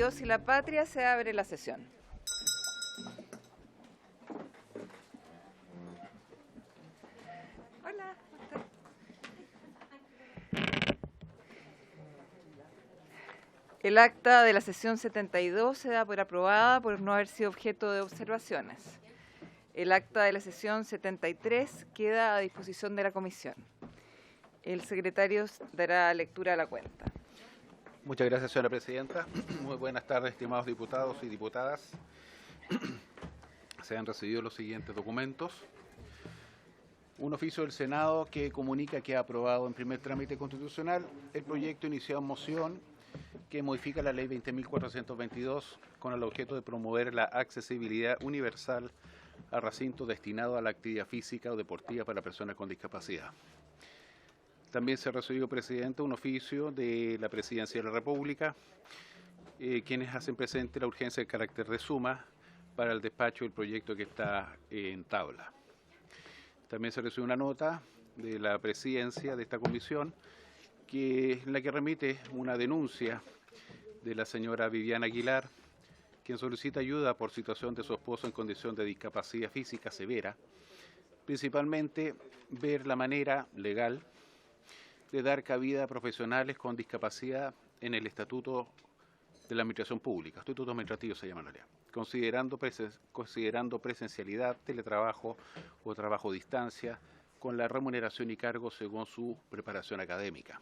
Dios y la patria, se abre la sesión. Hola. El acta de la sesión 72 se da por aprobada por no haber sido objeto de observaciones. El acta de la sesión 73 queda a disposición de la comisión. El secretario dará lectura a la cuenta. Muchas gracias, señora presidenta. Muy buenas tardes, estimados diputados y diputadas. Se han recibido los siguientes documentos. Un oficio del Senado que comunica que ha aprobado en primer trámite constitucional el proyecto iniciado en moción que modifica la ley 20.422 con el objeto de promover la accesibilidad universal a recintos destinados a la actividad física o deportiva para personas con discapacidad. También se recibió, presidente, un oficio de la Presidencia de la República, quienes hacen presente la urgencia de carácter de suma para el despacho del proyecto que está en tabla. También se recibió una nota de la Presidencia de esta comisión, en la que remite una denuncia de la señora Viviana Aguilar, quien solicita ayuda por situación de su esposo en condición de discapacidad física severa, principalmente ver la manera legal de dar cabida a profesionales con discapacidad en el Estatuto de la Administración Pública, Estatuto Administrativo se llama en realidad, considerando presencialidad, teletrabajo o trabajo a distancia, con la remuneración y cargo según su preparación académica.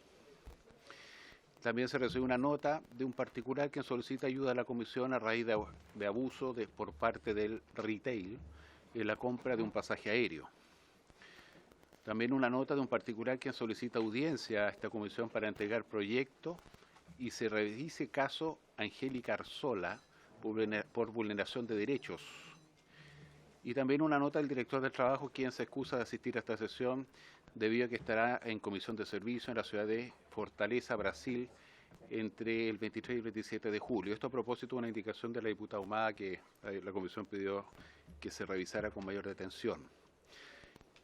También se recibe una nota de un particular que solicita ayuda a la comisión a raíz de abuso por parte del retail en la compra de un pasaje aéreo. También una nota de un particular que solicita audiencia a esta comisión para entregar proyecto y se revise caso Angélica Arzola por vulneración de derechos. Y también una nota del director del trabajo, quien se excusa de asistir a esta sesión debido a que estará en comisión de servicio en la ciudad de Fortaleza, Brasil, entre el 23 y el 27 de julio. Esto a propósito de una indicación de la diputada Humada que la comisión pidió que se revisara con mayor detención.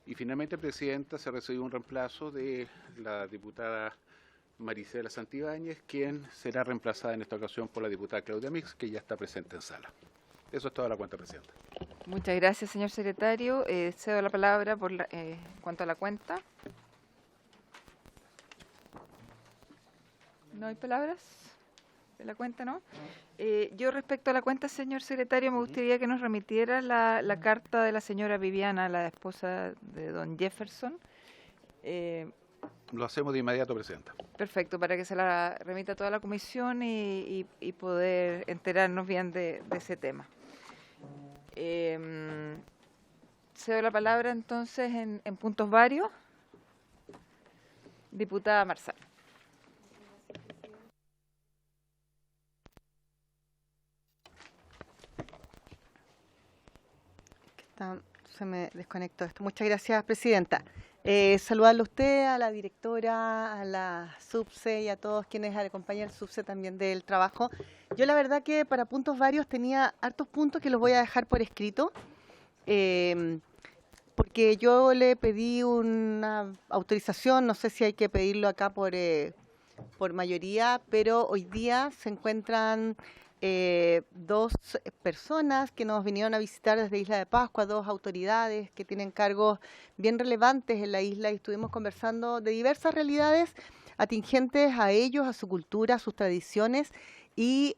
Y finalmente, presidenta, se recibió un reemplazo de la diputada Maricela Santibáñez, quien será reemplazada en esta ocasión por la diputada Claudia Mix, que ya está presente en sala. Eso es toda la cuenta, presidenta. Muchas gracias, señor secretario. Cedo la palabra en cuanto a la cuenta. ¿No hay palabras de la cuenta, no? Yo respecto a la cuenta, señor secretario, me gustaría que nos remitiera la carta de la señora Viviana, la esposa de don Jefferson. Lo hacemos de inmediato, presidenta. Perfecto, para que se la remita a toda la comisión y poder enterarnos bien de ese tema. Cedo la palabra entonces en puntos varios. Diputada Marzán. Se me desconectó esto. Muchas gracias, presidenta. Saludarle a usted, a la directora, a la subse y a todos quienes acompañan al subse también del trabajo. Yo la verdad que para puntos varios tenía hartos puntos que los voy a dejar por escrito, porque yo le pedí una autorización, no sé si hay que pedirlo acá por mayoría, pero hoy día se encuentran dos personas que nos vinieron a visitar desde Isla de Pascua, dos autoridades que tienen cargos bien relevantes en la isla y estuvimos conversando de diversas realidades atingentes a ellos, a su cultura, a sus tradiciones y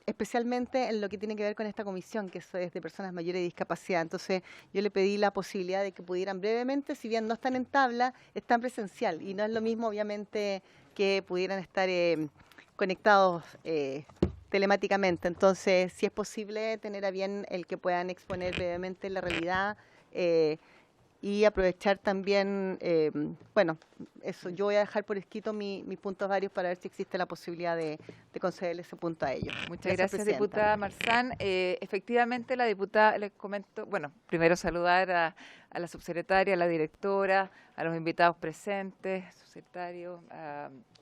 especialmente en lo que tiene que ver con esta comisión, que es de personas mayores de discapacidad. Entonces yo le pedí la posibilidad de que pudieran brevemente, si bien no están en tabla, están presencial y no es lo mismo obviamente que pudieran estar conectados telemáticamente. Entonces, si es posible, tener a bien el que puedan exponer brevemente la realidad y aprovechar también, bueno, eso, yo voy a dejar por escrito mis puntos varios para ver si existe la posibilidad de concederle ese punto a ellos. Muchas gracias, diputada Marzán. Efectivamente, la diputada, les comento, bueno, primero saludar a la subsecretaria, a la directora, a los invitados presentes, subsecretario,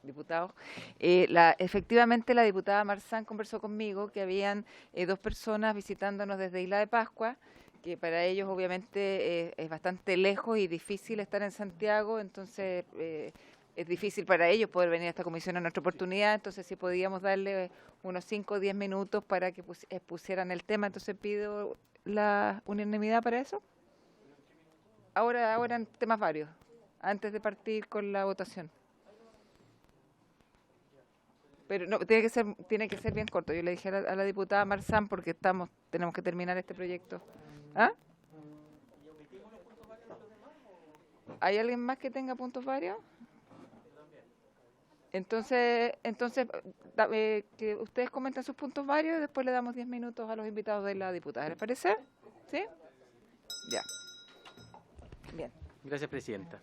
diputados. Efectivamente, la diputada Marzán conversó conmigo que habían dos personas visitándonos desde Isla de Pascua, que para ellos obviamente es bastante lejos y difícil estar en Santiago, entonces es difícil para ellos poder venir a esta comisión en otra oportunidad, entonces si podíamos darle unos 5 o 10 minutos para que expusieran el tema, entonces pido la unanimidad para eso. Ahora en temas varios, antes de partir con la votación. Pero no, tiene que ser bien corto. Yo le dije a la diputada Marzán porque tenemos que terminar este proyecto. ¿Ah? ¿Hay alguien más que tenga puntos varios? Entonces que ustedes comenten sus puntos varios y después le damos 10 minutos a los invitados de la diputada. ¿Les parece? ¿Sí? Ya. Bien. Gracias, presidenta.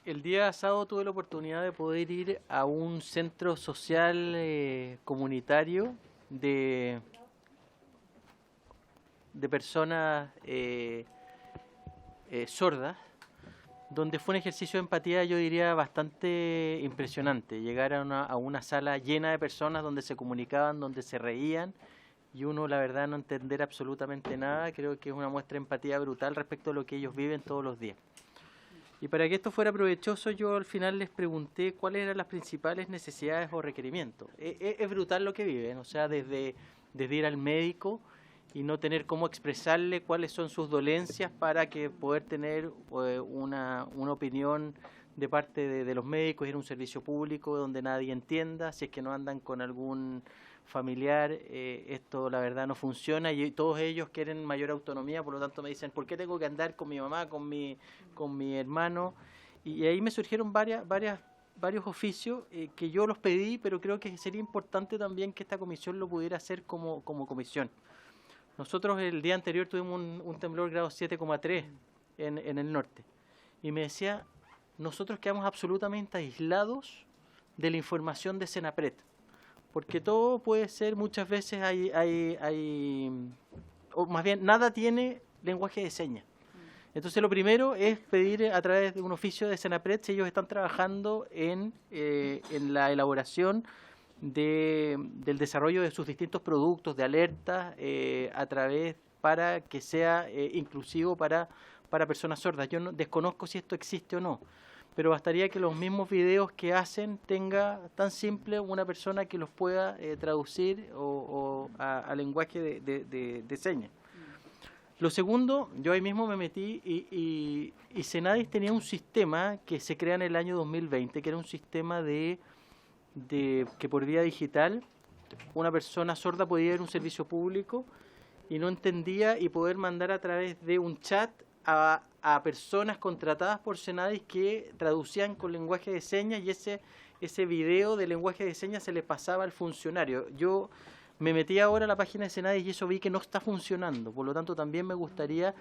El día sábado tuve la oportunidad de poder ir a un centro social comunitario de personas sordas, donde fue un ejercicio de empatía, yo diría, bastante impresionante. Llegar a una sala llena de personas donde se comunicaban, donde se reían, y uno, la verdad, no entender absolutamente nada. Creo que es una muestra de empatía brutal respecto a lo que ellos viven todos los días. Y para que esto fuera provechoso, yo al final les pregunté cuáles eran las principales necesidades o requerimientos. Es brutal lo que viven, o sea, desde ir al médico y no tener cómo expresarle cuáles son sus dolencias para que poder tener una opinión de parte de los médicos, ir a un servicio público donde nadie entienda, si es que no andan con algún familiar, esto la verdad no funciona, y todos ellos quieren mayor autonomía, por lo tanto me dicen, ¿por qué tengo que andar con mi mamá, con mi hermano? Y ahí me surgieron varios oficios que yo los pedí, pero creo que sería importante también que esta comisión lo pudiera hacer como comisión. Nosotros el día anterior tuvimos un temblor grado 7,3 en el norte, y me decía, nosotros quedamos absolutamente aislados de la información de Senapred, porque todo puede ser, muchas veces o más bien nada tiene lenguaje de señas. Entonces lo primero es pedir a través de un oficio de Senapred si ellos están trabajando en la elaboración del desarrollo de sus distintos productos de alerta para que sea inclusivo para personas sordas. Yo desconozco si esto existe o no, pero bastaría que los mismos videos que hacen tenga tan simple una persona que los pueda traducir a lenguaje de señas. Lo segundo, yo ahí mismo me metí y Senadis tenía un sistema que se crea en el año 2020, que era un sistema que por vía digital una persona sorda podía ir a un servicio público y no entendía, y poder mandar a través de un chat a personas contratadas por Senadis que traducían con lenguaje de señas, y ese video de lenguaje de señas se le pasaba al funcionario. Yo me metí ahora a la página de Senadis y eso vi que no está funcionando, por lo tanto también me gustaría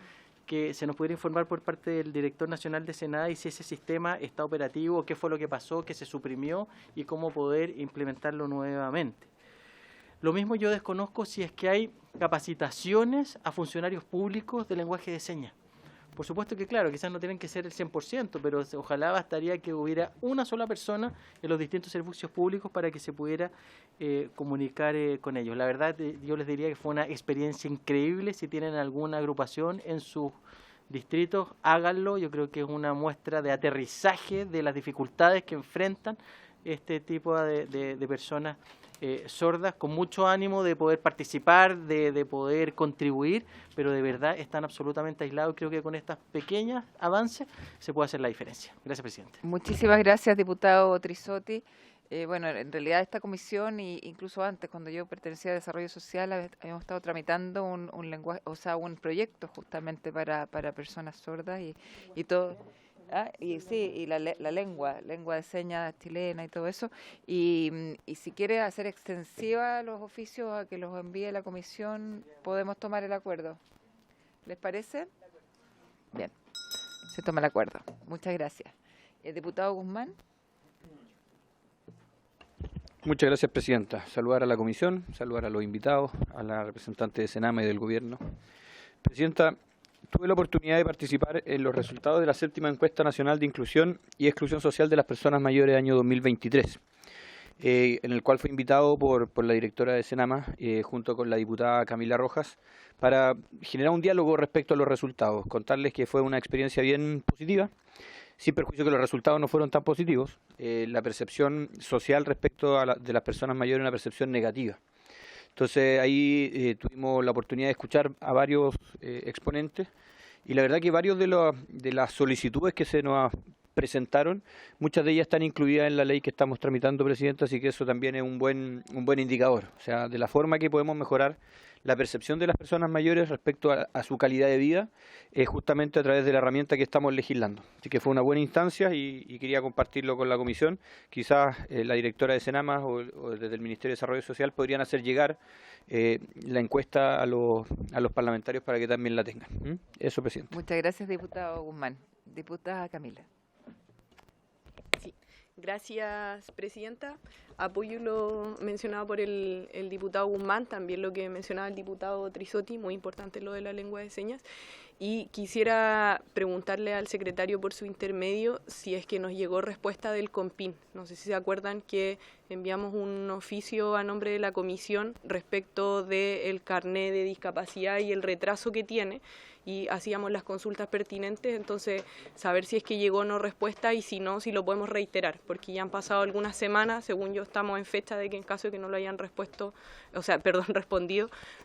que se nos pudiera informar por parte del director nacional de Senadis si ese sistema está operativo, qué fue lo que pasó, qué se suprimió y cómo poder implementarlo nuevamente. Lo mismo yo desconozco si es que hay capacitaciones a funcionarios públicos de lenguaje de señas. Por supuesto que claro, quizás no tienen que ser el 100%, pero ojalá bastaría que hubiera una sola persona en los distintos servicios públicos para que se pudiera comunicar con ellos. La verdad, yo les diría que fue una experiencia increíble. Si tienen alguna agrupación en sus distritos, háganlo. Yo creo que es una muestra de aterrizaje de las dificultades que enfrentan este tipo de personas sordas, con mucho ánimo de poder participar, de poder contribuir, pero de verdad están absolutamente aislados. Creo que con estos pequeños avances se puede hacer la diferencia. Gracias, presidente. Muchísimas gracias, diputado Trisotti. Bueno, en realidad esta comisión, y incluso antes, cuando yo pertenecía a Desarrollo Social, habíamos estado tramitando un lenguaje, o sea, un proyecto justamente para personas sordas y todo. Y sí, y la lengua de señas chilena y todo eso. Y si quiere hacer extensiva los oficios a que los envíe la comisión, podemos tomar el acuerdo. ¿Les parece? Bien, se toma el acuerdo. Muchas gracias. Diputado Guzmán. Muchas gracias, presidenta. Saludar a la comisión, saludar a los invitados, a la representante de Sename y del Gobierno. Presidenta, tuve la oportunidad de participar en los resultados de la 7ª Encuesta Nacional de Inclusión y Exclusión Social de las Personas Mayores año 2023, en el cual fui invitado por la directora de Senama, junto con la diputada Camila Rojas, para generar un diálogo respecto a los resultados. Contarles que fue una experiencia bien positiva. sin perjuicio que los resultados no fueron tan positivos, la percepción social respecto de las personas mayores es una percepción negativa. Entonces ahí tuvimos la oportunidad de escuchar a varios exponentes y la verdad que varios de las solicitudes que se nos presentaron, muchas de ellas están incluidas en la ley que estamos tramitando, Presidenta, así que eso también es un buen indicador, o sea, de la forma que podemos mejorar la percepción de las personas mayores respecto a su calidad de vida, justamente a través de la herramienta que estamos legislando. Así que fue una buena instancia y quería compartirlo con la comisión. Quizás la directora de Senama o desde el Ministerio de Desarrollo Social podrían hacer llegar la encuesta a los parlamentarios para que también la tengan. Eso, Presidente. Muchas gracias, diputado Guzmán. Diputada Camila. Sí, gracias, Presidenta. Apoyo lo mencionado por el diputado Guzmán, también lo que mencionaba el diputado Trisotti, muy importante lo de la lengua de señas. Y quisiera preguntarle al secretario por su intermedio si es que nos llegó respuesta del COMPIN. No sé si se acuerdan que enviamos un oficio a nombre de la comisión respecto del carné de discapacidad y el retraso que tiene, y hacíamos las consultas pertinentes, entonces saber si es que llegó o no respuesta y si no, si lo podemos reiterar, porque ya han pasado algunas semanas, según yo estamos en fecha de que en caso de que no lo hayan respondido,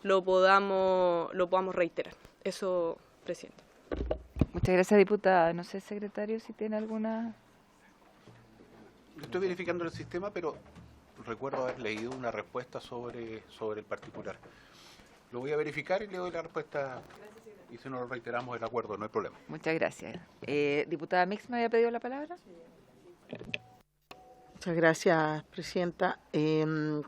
lo podamos reiterar. Eso, Presidente. Muchas gracias, diputada. No sé, secretario, si tiene alguna... Estoy verificando el sistema, pero recuerdo haber leído una respuesta sobre el particular. Lo voy a verificar y le doy la respuesta. Y si no lo reiteramos el acuerdo, no hay problema. Muchas gracias. Diputada Mix, ¿me había pedido la palabra? Muchas gracias, Presidenta. La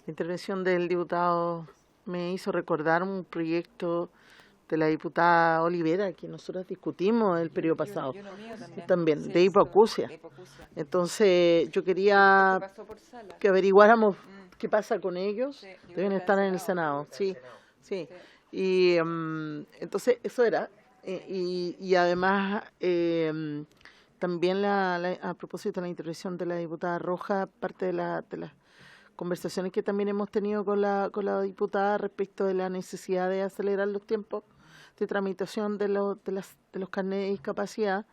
intervención del diputado me hizo recordar un proyecto de la diputada Olivera que nosotros discutimos el periodo pasado. También, Sí, de hipoacusia. Entonces, yo quería que averiguáramos qué pasa con ellos. Sí, yo Deben creo que estar en al el Senado, sí. Sí. Y entonces, eso era. Y además, también a propósito de la intervención de la diputada Roja, parte de las conversaciones que también hemos tenido con la diputada respecto de la necesidad de acelerar los tiempos de tramitación de los carnets de discapacidad.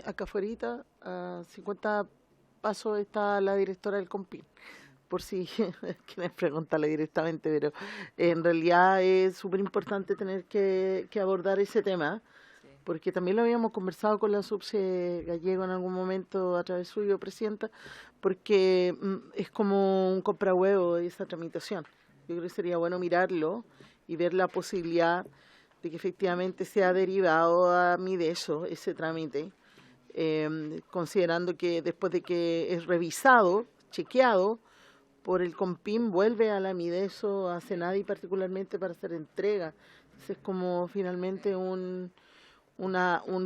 Acá afuera, a 50 pasos, está la directora del COMPIN, por si quieren preguntarle directamente, pero en realidad es súper importante tener que abordar ese tema, porque también lo habíamos conversado con la subse Gallego en algún momento a través suyo, Presidenta, porque es como un comprahuevo esa tramitación. Yo creo que sería bueno mirarlo y ver la posibilidad de que efectivamente sea derivado a Mideso ese trámite, considerando que después de que es revisado, chequeado por el COMPIN, vuelve a la Mideso, a Senadi particularmente para hacer entrega. Entonces es como finalmente un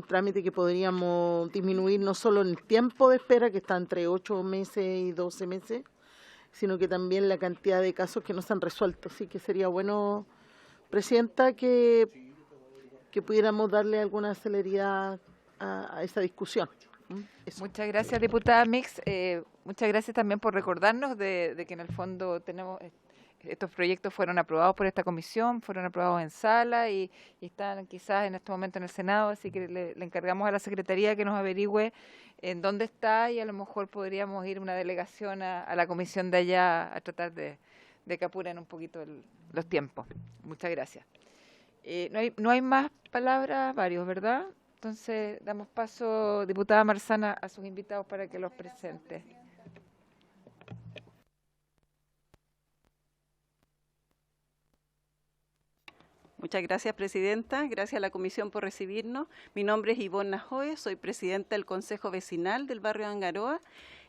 trámite que podríamos disminuir no solo en el tiempo de espera, que está entre 8 meses y 12 meses, sino que también la cantidad de casos que no se han resuelto. Así que sería bueno, Presidenta, que pudiéramos darle alguna celeridad a esa discusión. Eso. Muchas gracias, diputada Mix. Muchas gracias también por recordarnos de que en el fondo tenemos... Estos proyectos fueron aprobados por esta comisión, fueron aprobados en sala y están quizás en este momento en el Senado, así que le encargamos a la Secretaría que nos averigüe en dónde está y a lo mejor podríamos ir una delegación a la comisión de allá a tratar de que apuren un poquito los tiempos. Muchas gracias. No hay más palabras, varios, ¿verdad? Entonces damos paso, diputada Marzana, a sus invitados para que los presente. Muchas gracias, Presidenta. Gracias a la Comisión por recibirnos. Mi nombre es Ivonne Najoe, soy Presidenta del Consejo Vecinal del barrio Angaroa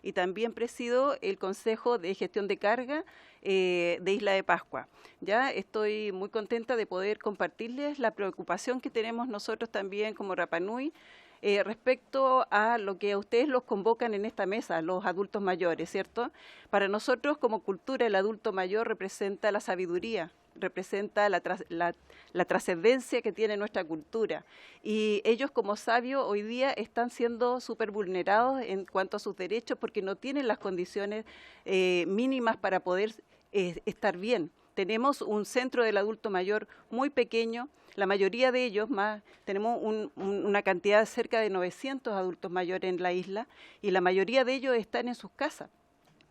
y también presido el Consejo de Gestión de Carga de Isla de Pascua. Ya estoy muy contenta de poder compartirles la preocupación que tenemos nosotros también como Rapa Nui respecto a lo que a ustedes los convocan en esta mesa, los adultos mayores, ¿cierto? Para nosotros como cultura el adulto mayor representa la sabiduría, representa la trascendencia que tiene nuestra cultura. Y ellos como sabios hoy día están siendo súper vulnerados en cuanto a sus derechos porque no tienen las condiciones mínimas para poder estar bien. Tenemos un centro del adulto mayor muy pequeño, la mayoría de ellos, tenemos una cantidad de cerca de 900 adultos mayores en la isla y la mayoría de ellos están en sus casas.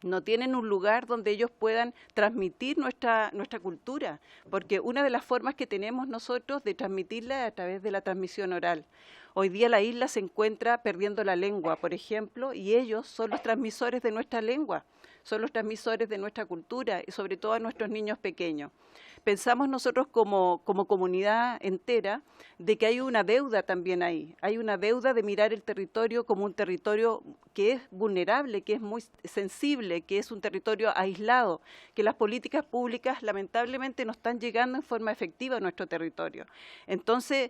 No tienen un lugar donde ellos puedan transmitir nuestra cultura, porque una de las formas que tenemos nosotros de transmitirla es a través de la transmisión oral. Hoy día la isla se encuentra perdiendo la lengua, por ejemplo, y ellos son los transmisores de nuestra lengua, son los transmisores de nuestra cultura, y sobre todo a nuestros niños pequeños. Pensamos nosotros como comunidad entera de que hay una deuda también ahí, hay una deuda de mirar el territorio como un territorio que es vulnerable, que es muy sensible, que es un territorio aislado, que las políticas públicas lamentablemente no están llegando en forma efectiva a nuestro territorio. Entonces,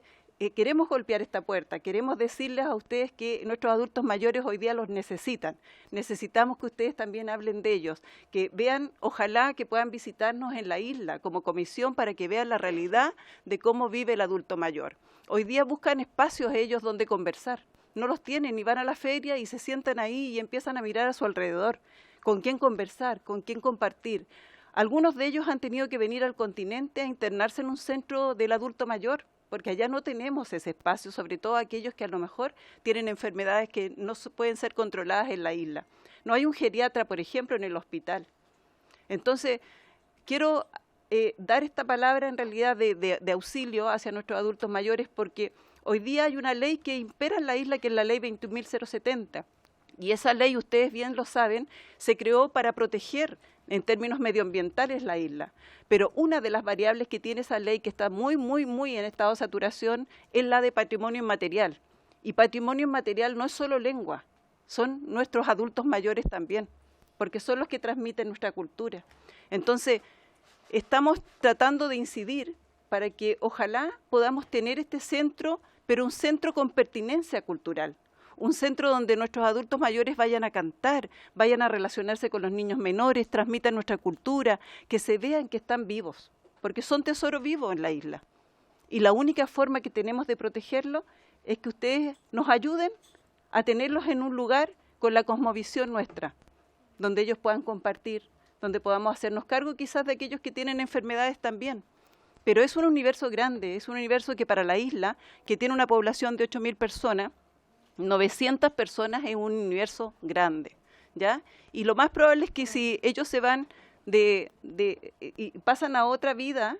queremos golpear esta puerta, queremos decirles a ustedes que nuestros adultos mayores hoy día los necesitan. Necesitamos que ustedes también hablen de ellos, que vean, ojalá que puedan visitarnos en la isla como comisión para que vean la realidad de cómo vive el adulto mayor. Hoy día buscan espacios ellos donde conversar, no los tienen y van a la feria y se sientan ahí y empiezan a mirar a su alrededor, con quién conversar, con quién compartir. Algunos de ellos han tenido que venir al continente a internarse en un centro del adulto mayor, porque allá no tenemos ese espacio, sobre todo aquellos que a lo mejor tienen enfermedades que no pueden ser controladas en la isla. No hay un geriatra, por ejemplo, en el hospital. Entonces, quiero dar esta palabra en realidad de auxilio hacia nuestros adultos mayores, porque hoy día hay una ley que impera en la isla, que es la ley 21.070. Y esa ley, ustedes bien lo saben, se creó para proteger en términos medioambientales la isla. Pero una de las variables que tiene esa ley, que está muy en estado de saturación, es la de patrimonio inmaterial. Y patrimonio inmaterial no es solo lengua, son nuestros adultos mayores también, porque son los que transmiten nuestra cultura. Entonces, estamos tratando de incidir para que ojalá podamos tener este centro, pero un centro con pertinencia cultural. Un centro donde nuestros adultos mayores vayan a cantar, vayan a relacionarse con los niños menores, transmitan nuestra cultura, que se vean que están vivos, porque son tesoros vivos en la isla. Y la única forma que tenemos de protegerlos es que ustedes nos ayuden a tenerlos en un lugar con la cosmovisión nuestra, donde ellos puedan compartir, donde podamos hacernos cargo quizás de aquellos que tienen enfermedades también. Pero es un universo grande, es un universo que para la isla, que tiene una población de 8.000 personas, 900 personas es un universo grande, ¿ya? Y lo más probable es que si ellos se van y pasan a otra vida,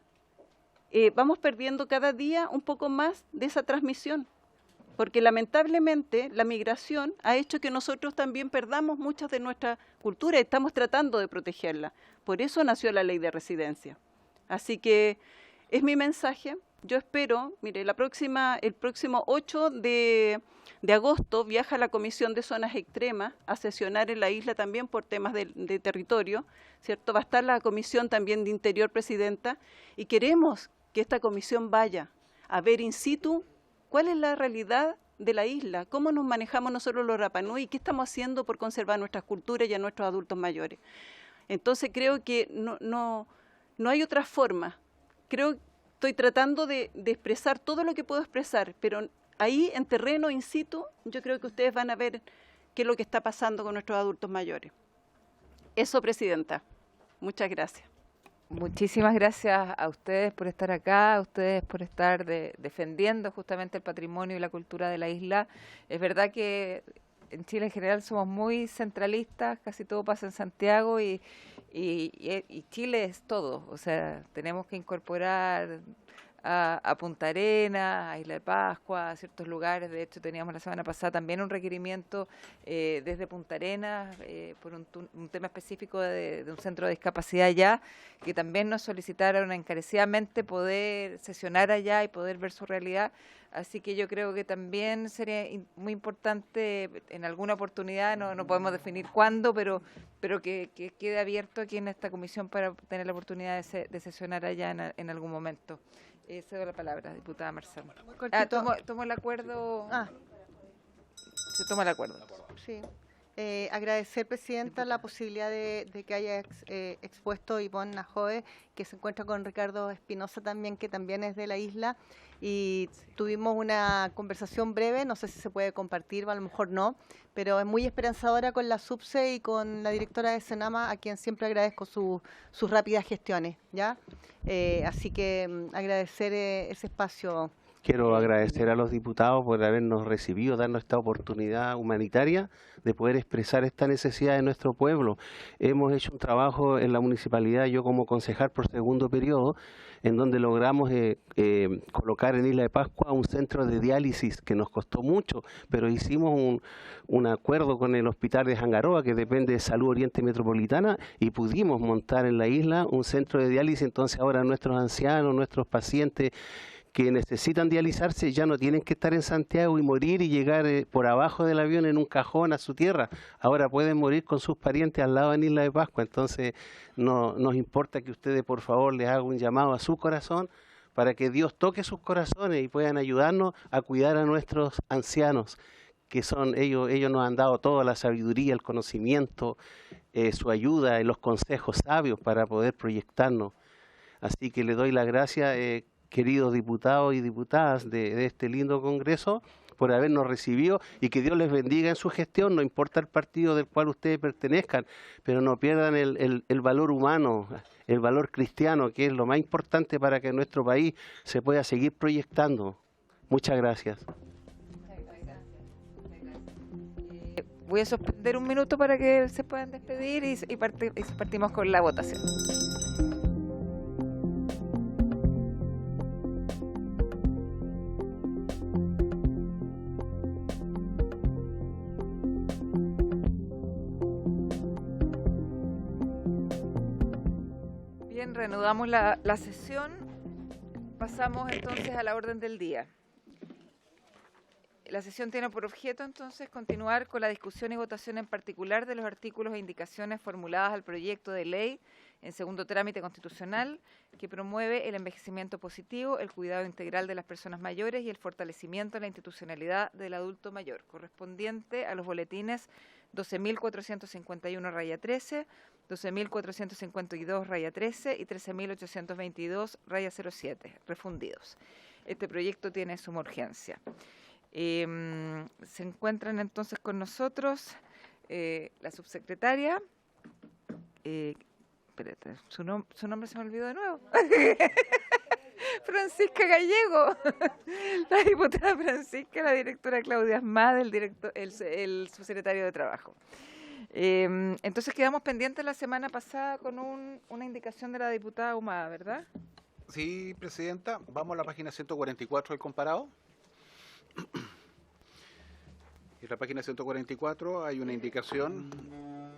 vamos perdiendo cada día un poco más de esa transmisión, porque lamentablemente la migración ha hecho que nosotros también perdamos muchas de nuestra cultura y estamos tratando de protegerla. Por eso nació la ley de residencia. Así que es mi mensaje. Yo espero, mire, el próximo 8 de agosto viaja la Comisión de Zonas Extremas a sesionar en la isla también por temas de territorio, ¿cierto? Va a estar la Comisión también de Interior, Presidenta, y queremos que esta comisión vaya a ver in situ cuál es la realidad de la isla, cómo nos manejamos nosotros los Rapa Nui, qué estamos haciendo por conservar nuestras culturas y a nuestros adultos mayores. Entonces creo que no hay otra forma. Estoy tratando de expresar todo lo que puedo expresar, pero ahí en terreno in situ yo creo que ustedes van a ver qué es lo que está pasando con nuestros adultos mayores. Eso, Presidenta. Muchas gracias. Muchísimas gracias a ustedes por estar acá, a ustedes por estar defendiendo justamente el patrimonio y la cultura de la isla. Es verdad que en Chile en general somos muy centralistas, casi todo pasa en Santiago y Chile es todo. O sea, tenemos que incorporar a Punta Arenas, a Isla de Pascua, a ciertos lugares. De hecho, teníamos la semana pasada también un requerimiento desde Punta Arenas por un tema específico de un centro de discapacidad allá, que también nos solicitaron encarecidamente poder sesionar allá y poder ver su realidad. Así que yo creo que también sería muy importante en alguna oportunidad, no podemos definir cuándo, pero que quede abierto aquí en esta comisión para tener la oportunidad de sesionar allá en algún momento. Cedo la palabra, diputada Marzán. Muy cortito. Tomo el acuerdo. Ah. Se toma el acuerdo. Sí. Agradecer, Presidenta, la posibilidad de que haya expuesto Ivonne Najoe, que se encuentra con Ricardo Espinosa también, que también es de la isla, y tuvimos una conversación breve, no sé si se puede compartir, a lo mejor no, pero es muy esperanzadora con la SUBSE y con la directora de Senama, a quien siempre agradezco sus rápidas gestiones, ¿ya? Así que agradecer ese espacio. Quiero agradecer a los diputados por habernos recibido, darnos esta oportunidad humanitaria de poder expresar esta necesidad de nuestro pueblo. Hemos hecho un trabajo en la municipalidad, yo como concejal por segundo periodo, en donde logramos colocar en Isla de Pascua un centro de diálisis que nos costó mucho, pero hicimos un acuerdo con el Hospital de Jangaroa, que depende de Salud Oriente Metropolitana, y pudimos montar en la isla un centro de diálisis. Entonces ahora nuestros ancianos, nuestros pacientes que necesitan dializarse ya no tienen que estar en Santiago y morir y llegar por abajo del avión en un cajón a su tierra. Ahora pueden morir con sus parientes al lado en Isla de Pascua. Entonces no nos importa que ustedes por favor les hagan un llamado a su corazón para que Dios toque sus corazones y puedan ayudarnos a cuidar a nuestros ancianos, que son ellos nos han dado toda la sabiduría, el conocimiento, su ayuda y los consejos sabios para poder proyectarnos. Así que le doy las gracias, queridos diputados y diputadas de este lindo Congreso, por habernos recibido, y que Dios les bendiga en su gestión, no importa el partido del cual ustedes pertenezcan, pero no pierdan el valor humano, el valor cristiano, que es lo más importante para que nuestro país se pueda seguir proyectando. Muchas gracias. Voy a suspender un minuto para que se puedan despedir y partimos con la votación. Bien, reanudamos la sesión. Pasamos entonces a la orden del día. La sesión tiene por objeto entonces continuar con la discusión y votación en particular de los artículos e indicaciones formuladas al proyecto de ley en segundo trámite constitucional que promueve el envejecimiento positivo, el cuidado integral de las personas mayores y el fortalecimiento de la institucionalidad del adulto mayor, correspondiente a los boletines 12.451-13, 12.452-13 y 13.822-07, refundidos. Este proyecto tiene suma urgencia. Se encuentran entonces con nosotros la subsecretaria, espérate, su nombre se me olvidó de nuevo, Francisca Gallego, la diputada Francisca, la directora Claudia Asmada, el subsecretario de Trabajo. Entonces quedamos pendientes la semana pasada con una indicación de la diputada Ahumada, ¿verdad? Sí, Presidenta, vamos a la página 144 del comparado. En la página 144 hay una indicación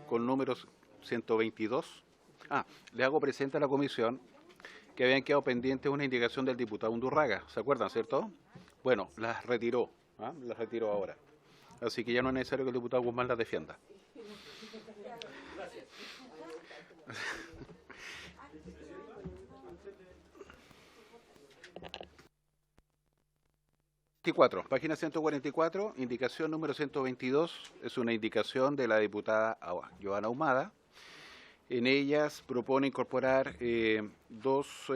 con números 122. Le hago presente a la comisión que habían quedado pendientes una indicación del diputado Undurraga, ¿se acuerdan, cierto? Bueno, las retiró, las retiró ahora. Así que ya no es necesario que el diputado Guzmán las defienda. Gracias. Página 144, indicación número 122, es una indicación de la diputada Joana Ahumada. En ellas propone incorporar dos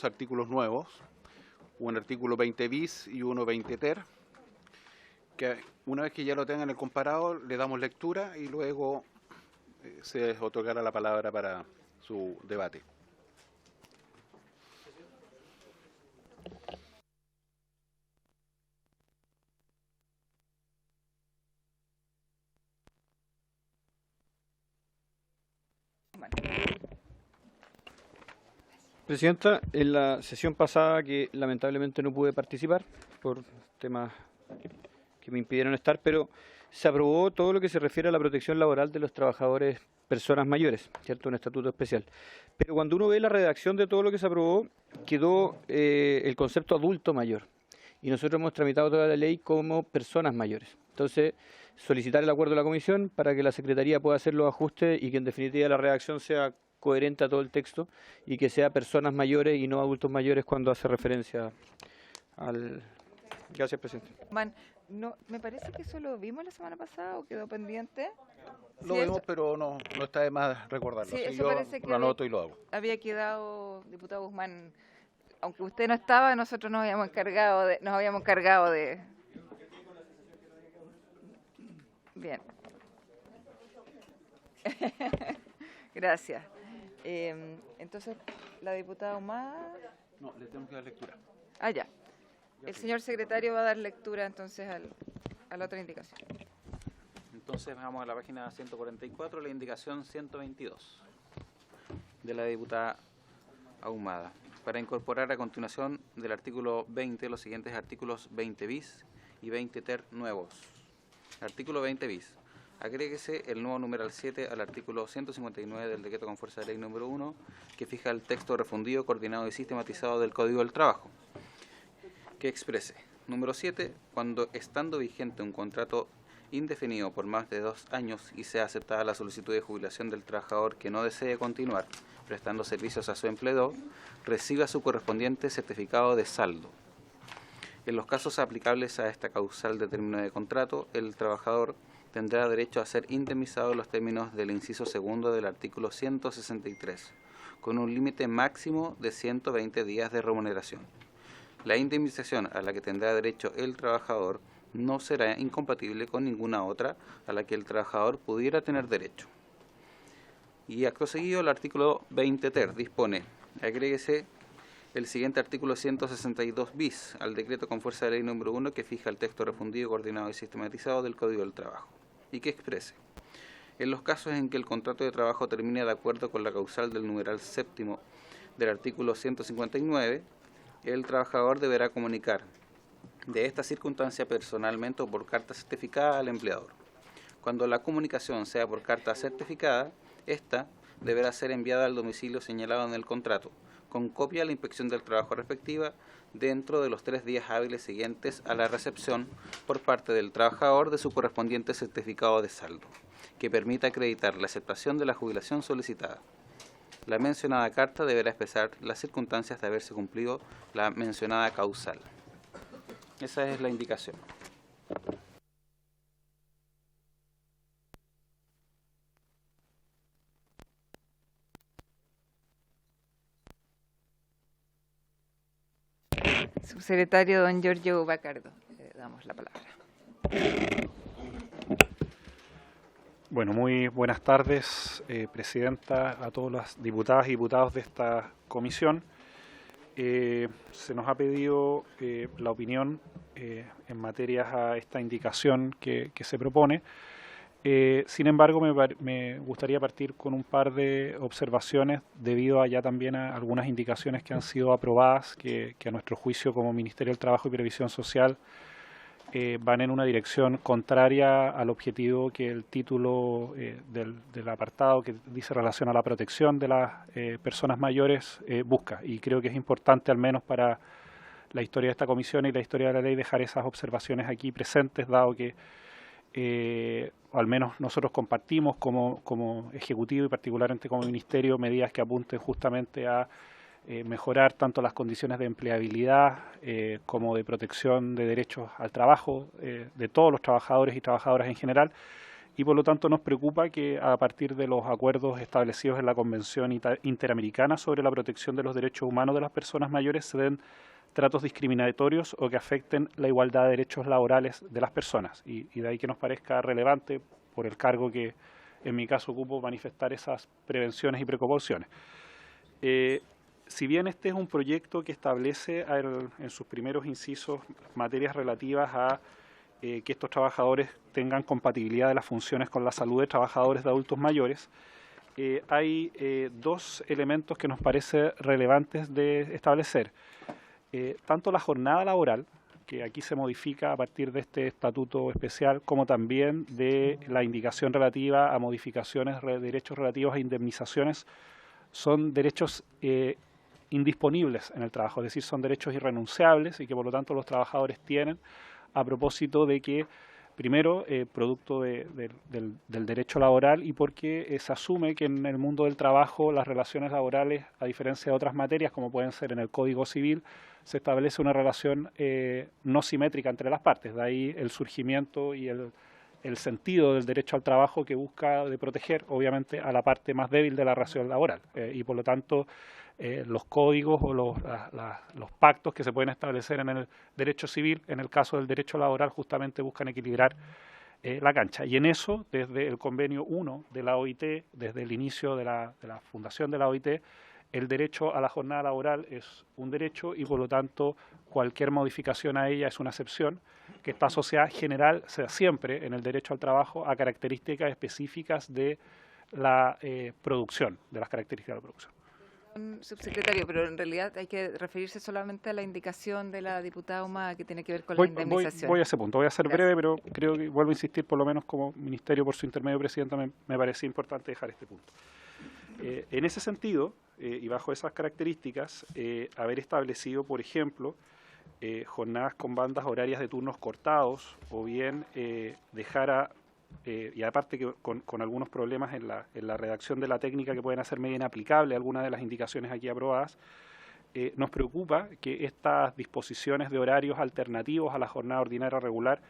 artículos nuevos, un artículo 20 bis y uno 20 ter, que una vez que ya lo tengan en el comparado, le damos lectura y luego se les otorgará la palabra para su debate. Presidenta, en la sesión pasada, que lamentablemente no pude participar por temas que me impidieron estar, pero se aprobó todo lo que se refiere a la protección laboral de los trabajadores personas mayores, ¿cierto? Un estatuto especial. Pero cuando uno ve la redacción de todo lo que se aprobó, quedó el concepto adulto mayor. Y nosotros hemos tramitado toda la ley como personas mayores. Entonces, solicitar el acuerdo de la comisión para que la Secretaría pueda hacer los ajustes y que en definitiva la redacción sea coherente a todo el texto y que sea personas mayores y no adultos mayores cuando hace referencia al Gracias, presidente. Guzmán, no, me parece que eso lo vimos la semana pasada o quedó pendiente. Lo Sí, vimos, eso- pero no está de más recordarlo. Sí, Así eso yo parece que lo anoto y lo hago. había quedado, diputado Guzmán, aunque usted no estaba, nosotros nos habíamos encargado de... Bien. Gracias. Entonces, la diputada Ahumada... No, le tengo que dar lectura. Ah, ya. El señor secretario va a dar lectura entonces a la otra indicación. Entonces vamos a la página 144, la indicación 122 de la diputada Ahumada. Para incorporar a continuación del artículo 20 los siguientes artículos 20 bis y 20 ter nuevos. Artículo 20 bis. Agréguese el nuevo numeral 7 al artículo 159 del decreto con fuerza de ley número 1, que fija el texto refundido, coordinado y sistematizado del Código del Trabajo, que exprese: número 7, cuando estando vigente un contrato indefinido por más de 2 años y sea aceptada la solicitud de jubilación del trabajador que no desee continuar prestando servicios a su empleador, reciba su correspondiente certificado de saldo. En los casos aplicables a esta causal de término de contrato, el trabajador tendrá derecho a ser indemnizado en los términos del inciso segundo del artículo 163, con un límite máximo de 120 días de remuneración. La indemnización a la que tendrá derecho el trabajador no será incompatible con ninguna otra a la que el trabajador pudiera tener derecho. Y acto seguido, el artículo 20 ter dispone: agréguese el siguiente artículo 162 bis al decreto con fuerza de ley número 1, que fija el texto refundido, coordinado y sistematizado del Código del Trabajo, y que exprese: en los casos en que el contrato de trabajo termine de acuerdo con la causal del numeral séptimo del artículo 159, el trabajador deberá comunicar de esta circunstancia personalmente o por carta certificada al empleador. Cuando la comunicación sea por carta certificada, esta deberá ser enviada al domicilio señalado en el contrato, con copia a la inspección del trabajo respectiva, dentro de los 3 días hábiles siguientes a la recepción por parte del trabajador de su correspondiente certificado de saldo, que permita acreditar la aceptación de la jubilación solicitada. La mencionada carta deberá expresar las circunstancias de haberse cumplido la mencionada causal. Esa es la indicación. Subsecretario don Giorgio Bacardo, le damos la palabra. Bueno, muy buenas tardes, Presidenta, a todas las diputadas y diputados de esta comisión. Se nos ha pedido la opinión en materia a esta indicación que se propone. Sin embargo, me gustaría partir con un par de observaciones debido a ya también a algunas indicaciones que han sido aprobadas, que a nuestro juicio como Ministerio del Trabajo y Previsión Social van en una dirección contraria al objetivo que el título del apartado que dice relación a la protección de las personas mayores busca. Y creo que es importante, al menos para la historia de esta comisión y la historia de la ley, dejar esas observaciones aquí presentes, dado que al menos nosotros compartimos como Ejecutivo y particularmente como Ministerio medidas que apunten justamente a mejorar tanto las condiciones de empleabilidad como de protección de derechos al trabajo de todos los trabajadores y trabajadoras en general, y por lo tanto nos preocupa que a partir de los acuerdos establecidos en la Convención Interamericana sobre la protección de los derechos humanos de las personas mayores se den tratos discriminatorios o que afecten la igualdad de derechos laborales de las personas, y de ahí que nos parezca relevante, por el cargo que en mi caso ocupo, manifestar esas prevenciones y precauciones. Si bien este es un proyecto que establece en sus primeros incisos materias relativas a que estos trabajadores tengan compatibilidad de las funciones con la salud de trabajadores de adultos mayores, hay 2 elementos que nos parece relevantes de establecer. Tanto la jornada laboral, que aquí se modifica a partir de este estatuto especial, como también de la indicación relativa a modificaciones de derechos relativos a indemnizaciones, son derechos indisponibles en el trabajo, es decir, son derechos irrenunciables y que por lo tanto los trabajadores tienen, a propósito de que Primero, producto del derecho laboral y porque se asume que en el mundo del trabajo las relaciones laborales, a diferencia de otras materias como pueden ser en el Código Civil, se establece una relación no simétrica entre las partes. De ahí el surgimiento y el sentido del derecho al trabajo que busca de proteger, obviamente, a la parte más débil de la relación laboral. Y por lo tanto, los códigos o los pactos que se pueden establecer en el derecho civil, en el caso del derecho laboral, justamente buscan equilibrar la cancha. Y en eso, desde el convenio 1 de la OIT, desde el inicio de la fundación de la OIT, el derecho a la jornada laboral es un derecho y por lo tanto cualquier modificación a ella es una excepción que está asociada general, sea siempre en el derecho al trabajo, a características específicas de la producción, de las características de la producción. Subsecretario, pero en realidad hay que referirse solamente a la indicación de la diputada Ahumada que tiene que ver con la indemnización. Voy a ese punto, voy a ser Gracias. breve, pero creo que vuelvo a insistir, por lo menos como ministerio, por su intermedio, Presidenta, me parece importante dejar este punto. En ese sentido, y bajo esas características, haber establecido, por ejemplo, jornadas con bandas horarias de turnos cortados, o bien dejar y aparte que con algunos problemas en la redacción de la técnica que pueden hacer media inaplicable algunas de las indicaciones aquí aprobadas, nos preocupa que estas disposiciones de horarios alternativos a la jornada ordinaria regular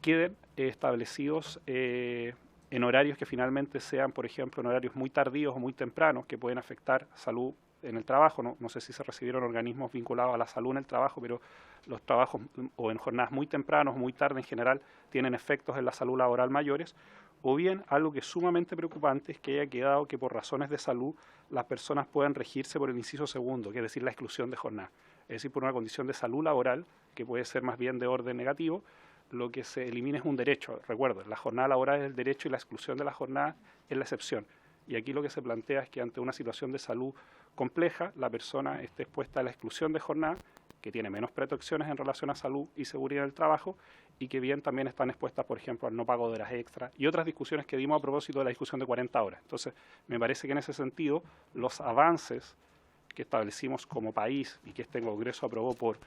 queden establecidos en horarios que finalmente sean, por ejemplo, en horarios muy tardíos o muy tempranos que pueden afectar salud en el trabajo. No sé si se recibieron organismos vinculados a la salud en el trabajo, pero los trabajos o en jornadas muy tempranos, muy tarde en general, tienen efectos en la salud laboral mayores, o bien algo que es sumamente preocupante es que haya quedado que por razones de salud las personas puedan regirse por el inciso segundo, que es decir, la exclusión de jornada, es decir, por una condición de salud laboral, que puede ser más bien de orden negativo, lo que se elimina es un derecho. Recuerden, la jornada laboral es el derecho y la exclusión de la jornada es la excepción. Y aquí lo que se plantea es que ante una situación de salud compleja, la persona esté expuesta a la exclusión de jornada, que tiene menos protecciones en relación a salud y seguridad del trabajo, y que bien también están expuestas, por ejemplo, al no pago de horas extras y otras discusiones que dimos a propósito de la discusión de 40 horas. Entonces, me parece que en ese sentido, los avances que establecimos como país y que este Congreso aprobó por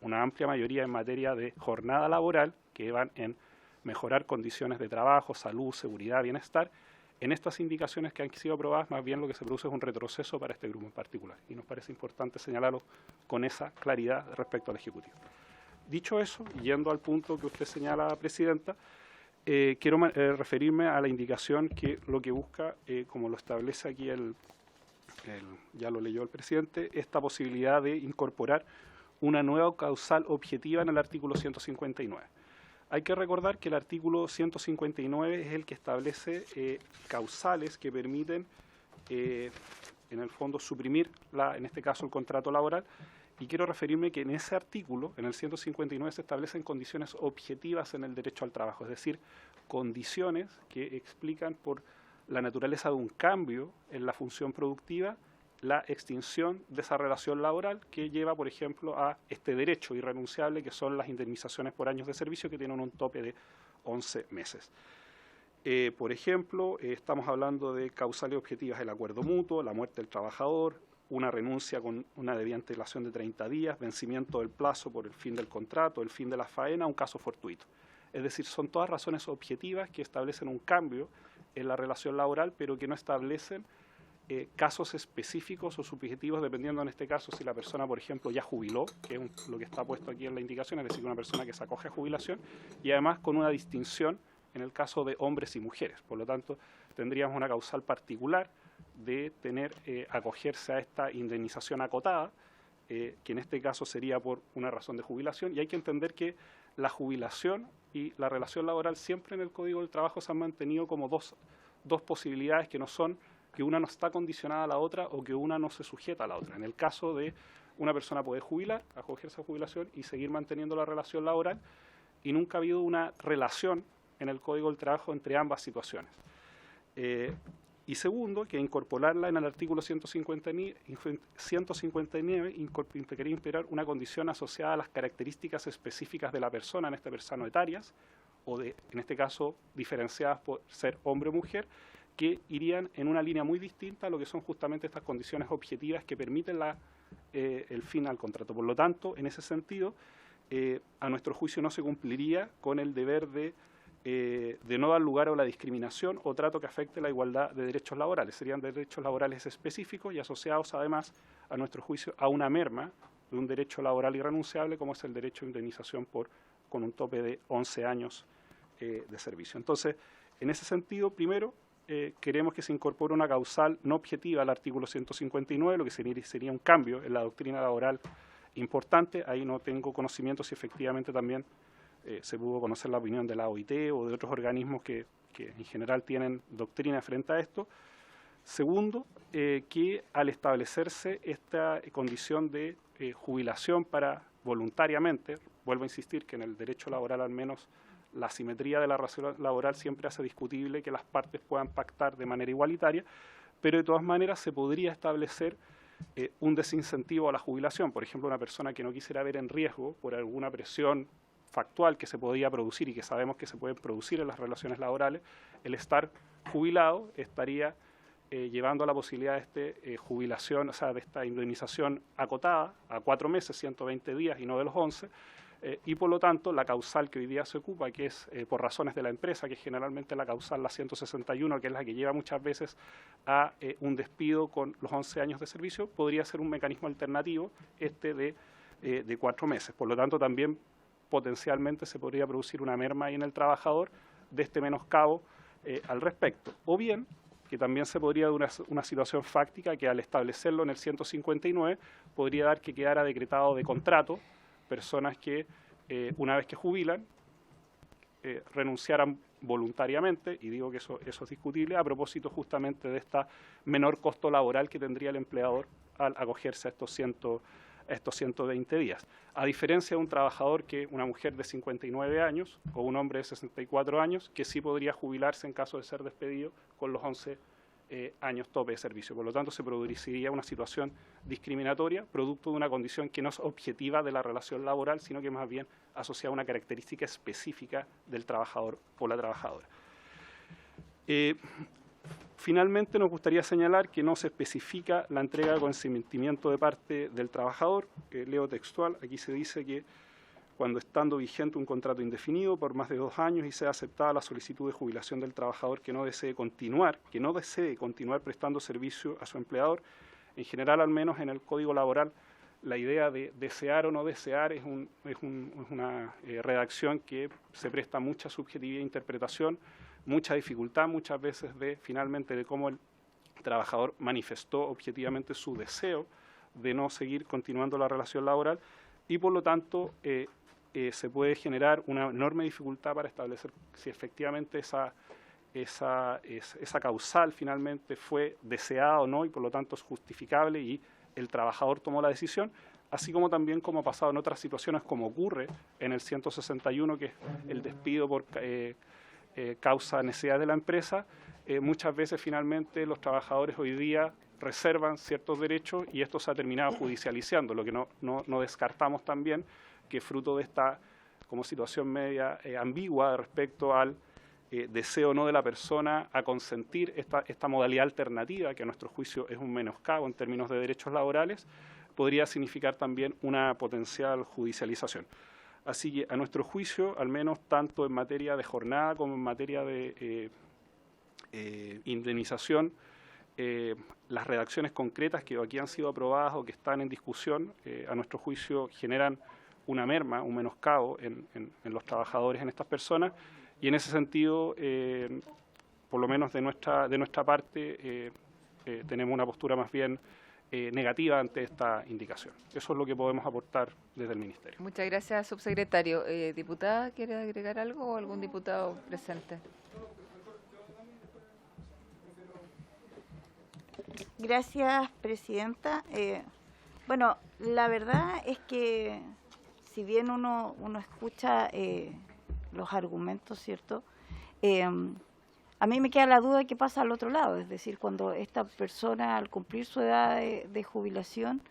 una amplia mayoría en materia de jornada laboral, que van en mejorar condiciones de trabajo, salud, seguridad, bienestar, en estas indicaciones que han sido aprobadas, más bien lo que se produce es un retroceso para este grupo en particular. Y nos parece importante señalarlo con esa claridad respecto al Ejecutivo. Dicho eso, yendo al punto que usted señala, Presidenta, quiero referirme a la indicación que lo que busca, como lo establece aquí ya lo leyó el Presidente, esta posibilidad de incorporar una nueva causal objetiva en el artículo 159. Hay que recordar que el artículo 159 es el que establece causales que permiten, en el fondo, suprimir, en este caso, el contrato laboral. Y quiero referirme que en ese artículo, en el 159, se establecen condiciones objetivas en el derecho al trabajo, es decir, condiciones que explican por la naturaleza de un cambio en la función productiva la extinción de esa relación laboral que lleva, por ejemplo, a este derecho irrenunciable que son las indemnizaciones por años de servicio que tienen un tope de 11 meses. Por ejemplo, estamos hablando de causales objetivas el acuerdo mutuo, la muerte del trabajador, una renuncia con una debida antelación de 30 días, vencimiento del plazo por el fin del contrato, el fin de la faena, un caso fortuito. Es decir, son todas razones objetivas que establecen un cambio en la relación laboral, pero que no establecen casos específicos o subjetivos, dependiendo en este caso si la persona, por ejemplo, ya jubiló, que es lo que está puesto aquí en la indicación, es decir, una persona que se acoge a jubilación, y además con una distinción en el caso de hombres y mujeres. Por lo tanto, tendríamos una causal particular de acogerse a esta indemnización acotada, que en este caso sería por una razón de jubilación, y hay que entender que la jubilación y la relación laboral siempre en el Código del Trabajo se han mantenido como dos posibilidades que no son que una no está condicionada a la otra o que una no se sujeta a la otra. En el caso de una persona poder jubilar, acogerse a jubilación y seguir manteniendo la relación laboral, y nunca ha habido una relación en el Código del Trabajo entre ambas situaciones. Y segundo, que incorporarla en el artículo 159 quería integrar una condición asociada a las características específicas de la persona, en este persona etarias, o en este caso diferenciadas por ser hombre o mujer, que irían en una línea muy distinta a lo que son justamente estas condiciones objetivas que permiten el fin al contrato. Por lo tanto, en ese sentido, a nuestro juicio no se cumpliría con el deber de no dar lugar a la discriminación o trato que afecte la igualdad de derechos laborales. Serían derechos laborales específicos y asociados además, a nuestro juicio, a una merma de un derecho laboral irrenunciable como es el derecho a indemnización con un tope de 11 años de servicio. Entonces, en ese sentido, primero, queremos que se incorpore una causal no objetiva al artículo 159, lo que sería un cambio en la doctrina laboral importante. Ahí no tengo conocimiento si efectivamente también se pudo conocer la opinión de la OIT o de otros organismos que en general tienen doctrina frente a esto. Segundo, que al establecerse esta condición de jubilación para voluntariamente, vuelvo a insistir que en el derecho laboral al menos la simetría de la relación laboral siempre hace discutible que las partes puedan pactar de manera igualitaria, pero de todas maneras se podría establecer un desincentivo a la jubilación. Por ejemplo, una persona que no quisiera ver en riesgo por alguna presión factual que se podía producir y que sabemos que se puede producir en las relaciones laborales, el estar jubilado estaría llevando a la posibilidad de esta jubilación, o sea, de esta indemnización acotada a 4 meses, 120 días y no de los 11, y por lo tanto la causal que hoy día se ocupa, que es por razones de la empresa, que es generalmente la causal, la 161, que es la que lleva muchas veces a un despido con los 11 años de servicio, podría ser un mecanismo alternativo de 4 meses. Por lo tanto, también potencialmente se podría producir una merma ahí en el trabajador de este menoscabo al respecto. O bien, que también se podría dar una situación fáctica que al establecerlo en el 159 podría dar que quedara decretado de contrato personas que una vez que jubilan renunciaran voluntariamente, y digo que eso es discutible a propósito justamente de esta menor costo laboral que tendría el empleador al acogerse a estos 120 días. A diferencia de un trabajador que una mujer de 59 años o un hombre de 64 años que sí podría jubilarse en caso de ser despedido con los 11 años tope de servicio. Por lo tanto, se produciría una situación discriminatoria producto de una condición que no es objetiva de la relación laboral, sino que más bien asociada a una característica específica del trabajador o la trabajadora. Finalmente, nos gustaría señalar que no se especifica la entrega de consentimiento de parte del trabajador. Leo textual, aquí se dice que cuando estando vigente un contrato indefinido por más de 2 años y sea aceptada la solicitud de jubilación del trabajador que no desee continuar prestando servicio a su empleador, en general, al menos en el Código Laboral, la idea de desear o no desear es una redacción que se presta mucha subjetividad e interpretación, mucha dificultad muchas veces finalmente de cómo el trabajador manifestó objetivamente su deseo de no seguir continuando la relación laboral y por lo tanto se puede generar una enorme dificultad para establecer si efectivamente esa causal finalmente fue deseada o no y por lo tanto es justificable y el trabajador tomó la decisión, así como también como ha pasado en otras situaciones como ocurre en el 161, que es el despido por causa necesidad de la empresa. Muchas veces finalmente los trabajadores hoy día reservan ciertos derechos y esto se ha terminado judicializando, lo que no descartamos también que fruto de esta como situación media ambigua respecto al deseo o no de la persona a consentir esta modalidad alternativa, que a nuestro juicio es un menoscabo en términos de derechos laborales, podría significar también una potencial judicialización. Así que a nuestro juicio, al menos tanto en materia de jornada como en materia de indemnización, las redacciones concretas que aquí han sido aprobadas o que están en discusión, a nuestro juicio generan una merma, un menoscabo en los trabajadores, en estas personas, y en ese sentido, por lo menos de nuestra parte, tenemos una postura más bien negativa ante esta indicación. Eso es lo que podemos aportar desde el Ministerio. Muchas gracias, subsecretario. ¿Diputada quiere agregar algo o algún diputado presente? Gracias, presidenta. Bueno, la verdad es que si bien uno escucha los argumentos, ¿cierto? A mí me queda la duda de qué pasa al otro lado, es decir, cuando esta persona al cumplir su edad de jubilación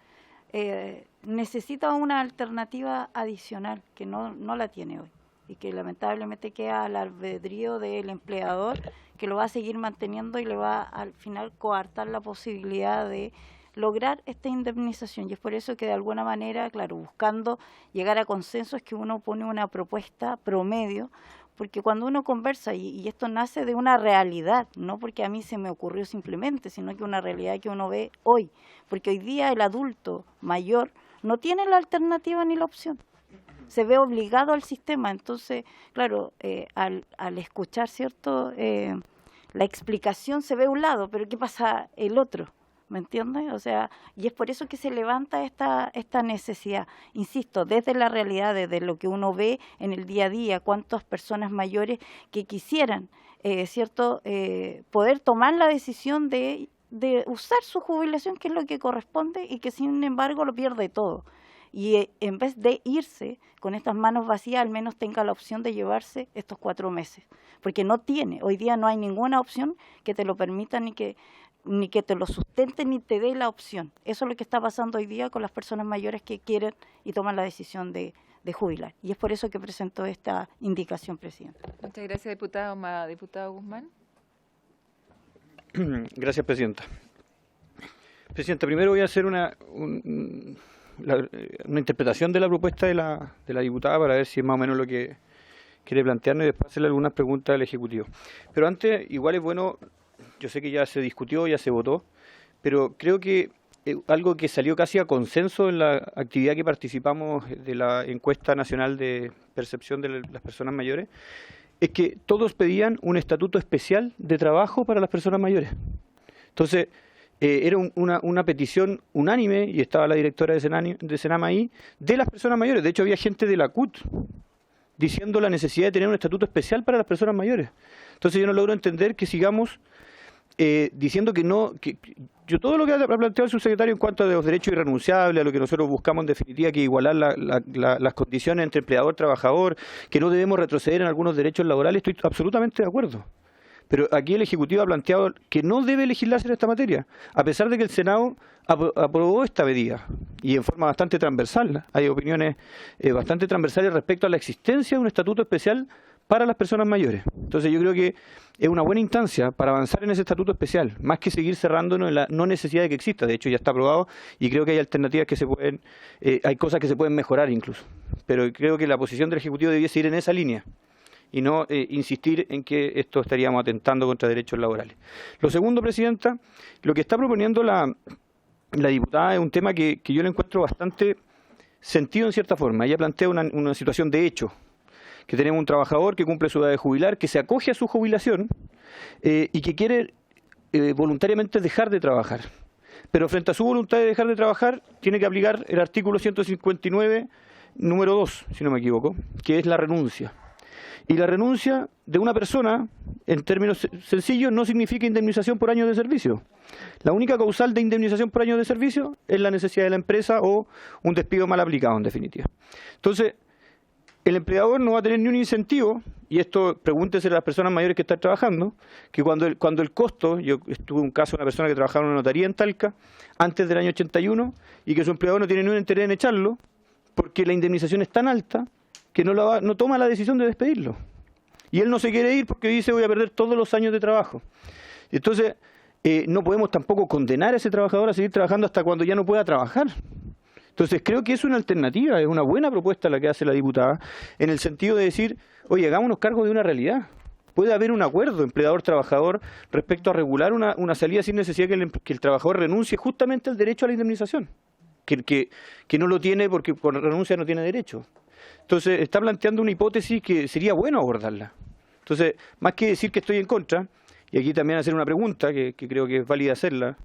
necesita una alternativa adicional que no la tiene hoy y que lamentablemente queda al albedrío del empleador, que lo va a seguir manteniendo y le va al final coartar la posibilidad de lograr esta indemnización. Y es por eso que de alguna manera, claro, buscando llegar a consenso, es que uno pone una propuesta promedio, porque cuando uno conversa, y esto nace de una realidad, no porque a mí se me ocurrió simplemente, sino que una realidad que uno ve hoy, porque hoy día el adulto mayor no tiene la alternativa ni la opción, se ve obligado al sistema. Entonces, claro, al escuchar, ¿cierto?, la explicación se ve un lado, pero ¿qué pasa el otro? ¿Me entiendes? O sea, y es por eso que se levanta esta necesidad, insisto, desde la realidad, desde lo que uno ve en el día a día, cuántas personas mayores que quisieran, ¿cierto?, poder tomar la decisión de usar su jubilación, que es lo que corresponde, y que sin embargo lo pierde todo. Y en vez de irse con estas manos vacías, al menos tenga la opción de llevarse estos 4 meses. Porque no tiene, hoy día no hay ninguna opción que te lo permita ni que te lo sustente ni te dé la opción. Eso es lo que está pasando hoy día con las personas mayores que quieren y toman la decisión de jubilar. Y es por eso que presento esta indicación, presidente. Muchas gracias, diputado. Diputado Guzmán. Gracias, presidenta. Presidenta, primero voy a hacer una interpretación de la propuesta de la diputada para ver si es más o menos lo que quiere plantearnos y después hacerle algunas preguntas al Ejecutivo. Pero antes, igual es bueno, yo sé que ya se discutió, ya se votó, pero creo que algo que salió casi a consenso en la actividad que participamos de la encuesta nacional de percepción de las personas mayores, es que todos pedían un estatuto especial de trabajo para las personas mayores. Entonces, era una petición unánime, y estaba la directora de Senama ahí, de las personas mayores. De hecho, había gente de la CUT diciendo la necesidad de tener un estatuto especial para las personas mayores. Entonces yo no logro entender que sigamos diciendo que no, yo todo lo que ha planteado el subsecretario en cuanto a los derechos irrenunciables, a lo que nosotros buscamos en definitiva, que igualar las condiciones entre empleador-trabajador, que no debemos retroceder en algunos derechos laborales, estoy absolutamente de acuerdo. Pero aquí el Ejecutivo ha planteado que no debe legislarse en esta materia, a pesar de que el Senado aprobó esta medida, y en forma bastante transversal. Hay opiniones bastante transversales respecto a la existencia de un estatuto especial para las personas mayores. Entonces yo creo que es una buena instancia para avanzar en ese estatuto especial, más que seguir cerrándonos en la no necesidad de que exista. De hecho ya está aprobado y creo que hay alternativas que se pueden, hay cosas que se pueden mejorar incluso. Pero creo que la posición del Ejecutivo debiese ir en esa línea y no insistir en que esto estaríamos atentando contra derechos laborales. Lo segundo, presidenta, lo que está proponiendo la diputada es un tema que yo le encuentro bastante sentido en cierta forma. Ella plantea una situación de hecho, que tenemos un trabajador que cumple su edad de jubilar, que se acoge a su jubilación y que quiere voluntariamente dejar de trabajar. Pero frente a su voluntad de dejar de trabajar, tiene que aplicar el artículo 159, número 2, si no me equivoco, que es la renuncia. Y la renuncia de una persona, en términos sencillos, no significa indemnización por años de servicio. La única causal de indemnización por años de servicio es la necesidad de la empresa o un despido mal aplicado, en definitiva. Entonces, el empleador no va a tener ni un incentivo, y esto pregúntese a las personas mayores que están trabajando, que cuando el costo, yo estuve un caso de una persona que trabajaba en una notaría en Talca, antes del año 81, y que su empleador no tiene ni un interés en echarlo, porque la indemnización es tan alta que no toma la decisión de despedirlo. Y él no se quiere ir porque dice voy a perder todos los años de trabajo. Entonces, no podemos tampoco condenar a ese trabajador a seguir trabajando hasta cuando ya no pueda trabajar. Entonces, creo que es una alternativa, es una buena propuesta la que hace la diputada, en el sentido de decir, oye, hagámonos cargo de una realidad. Puede haber un acuerdo empleador-trabajador respecto a regular una salida sin necesidad que el trabajador renuncie justamente al derecho a la indemnización, que no lo tiene porque por renuncia no tiene derecho. Entonces, está planteando una hipótesis que sería bueno abordarla. Entonces, más que decir que estoy en contra, y aquí también hacer una pregunta, que creo que es válida hacerla,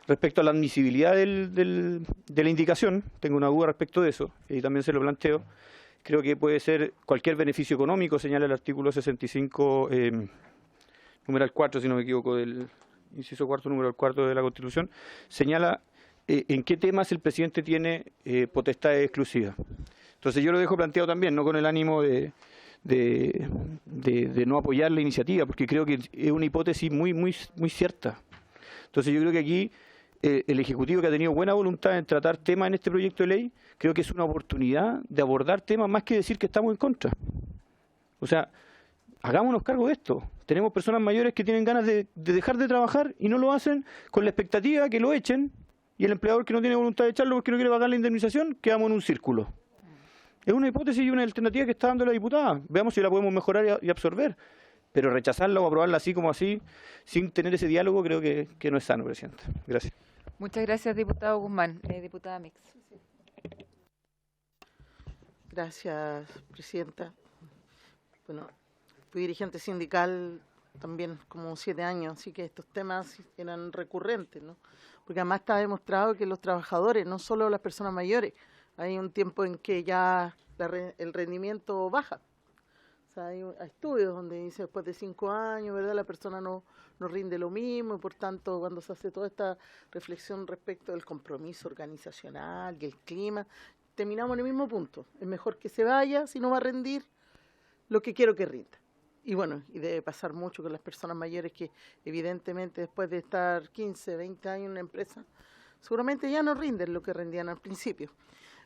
respecto a la admisibilidad de la indicación, tengo una duda respecto de eso, y también se lo planteo. Creo que puede ser cualquier beneficio económico, señala el artículo 65, numeral 4, si no me equivoco, del inciso cuarto, número 4 de la Constitución, señala en qué temas el presidente tiene potestades exclusivas. Entonces yo lo dejo planteado también, no con el ánimo de no apoyar la iniciativa, porque creo que es una hipótesis muy cierta. Entonces yo creo que aquí el Ejecutivo, que ha tenido buena voluntad en tratar temas en este proyecto de ley, creo que es una oportunidad de abordar temas más que decir que estamos en contra. O sea, hagámonos cargo de esto. Tenemos personas mayores que tienen ganas de dejar de trabajar y no lo hacen con la expectativa que lo echen y el empleador que no tiene voluntad de echarlo porque no quiere pagar la indemnización, quedamos en un círculo. Es una hipótesis y una alternativa que está dando la diputada. Veamos si la podemos mejorar y absorber. Pero rechazarla o aprobarla así como así, sin tener ese diálogo, creo que no es sano, Presidenta. Gracias. Muchas gracias, diputado Guzmán. Diputada Mix. Gracias, Presidenta. Bueno, fui dirigente sindical también como 7 años, así que estos temas eran recurrentes, ¿no? Porque además está demostrado que los trabajadores, no solo las personas mayores, hay un tiempo en que ya el rendimiento baja. O sea, hay estudios donde dice después de 5 años, ¿verdad?, la persona no rinde lo mismo, y por tanto, cuando se hace toda esta reflexión respecto del compromiso organizacional y el clima, terminamos en el mismo punto. Es mejor que se vaya si no va a rendir lo que quiero que rinda. Y bueno, y debe pasar mucho con las personas mayores que evidentemente después de estar 15, 20 años en una empresa, seguramente ya no rinden lo que rendían al principio.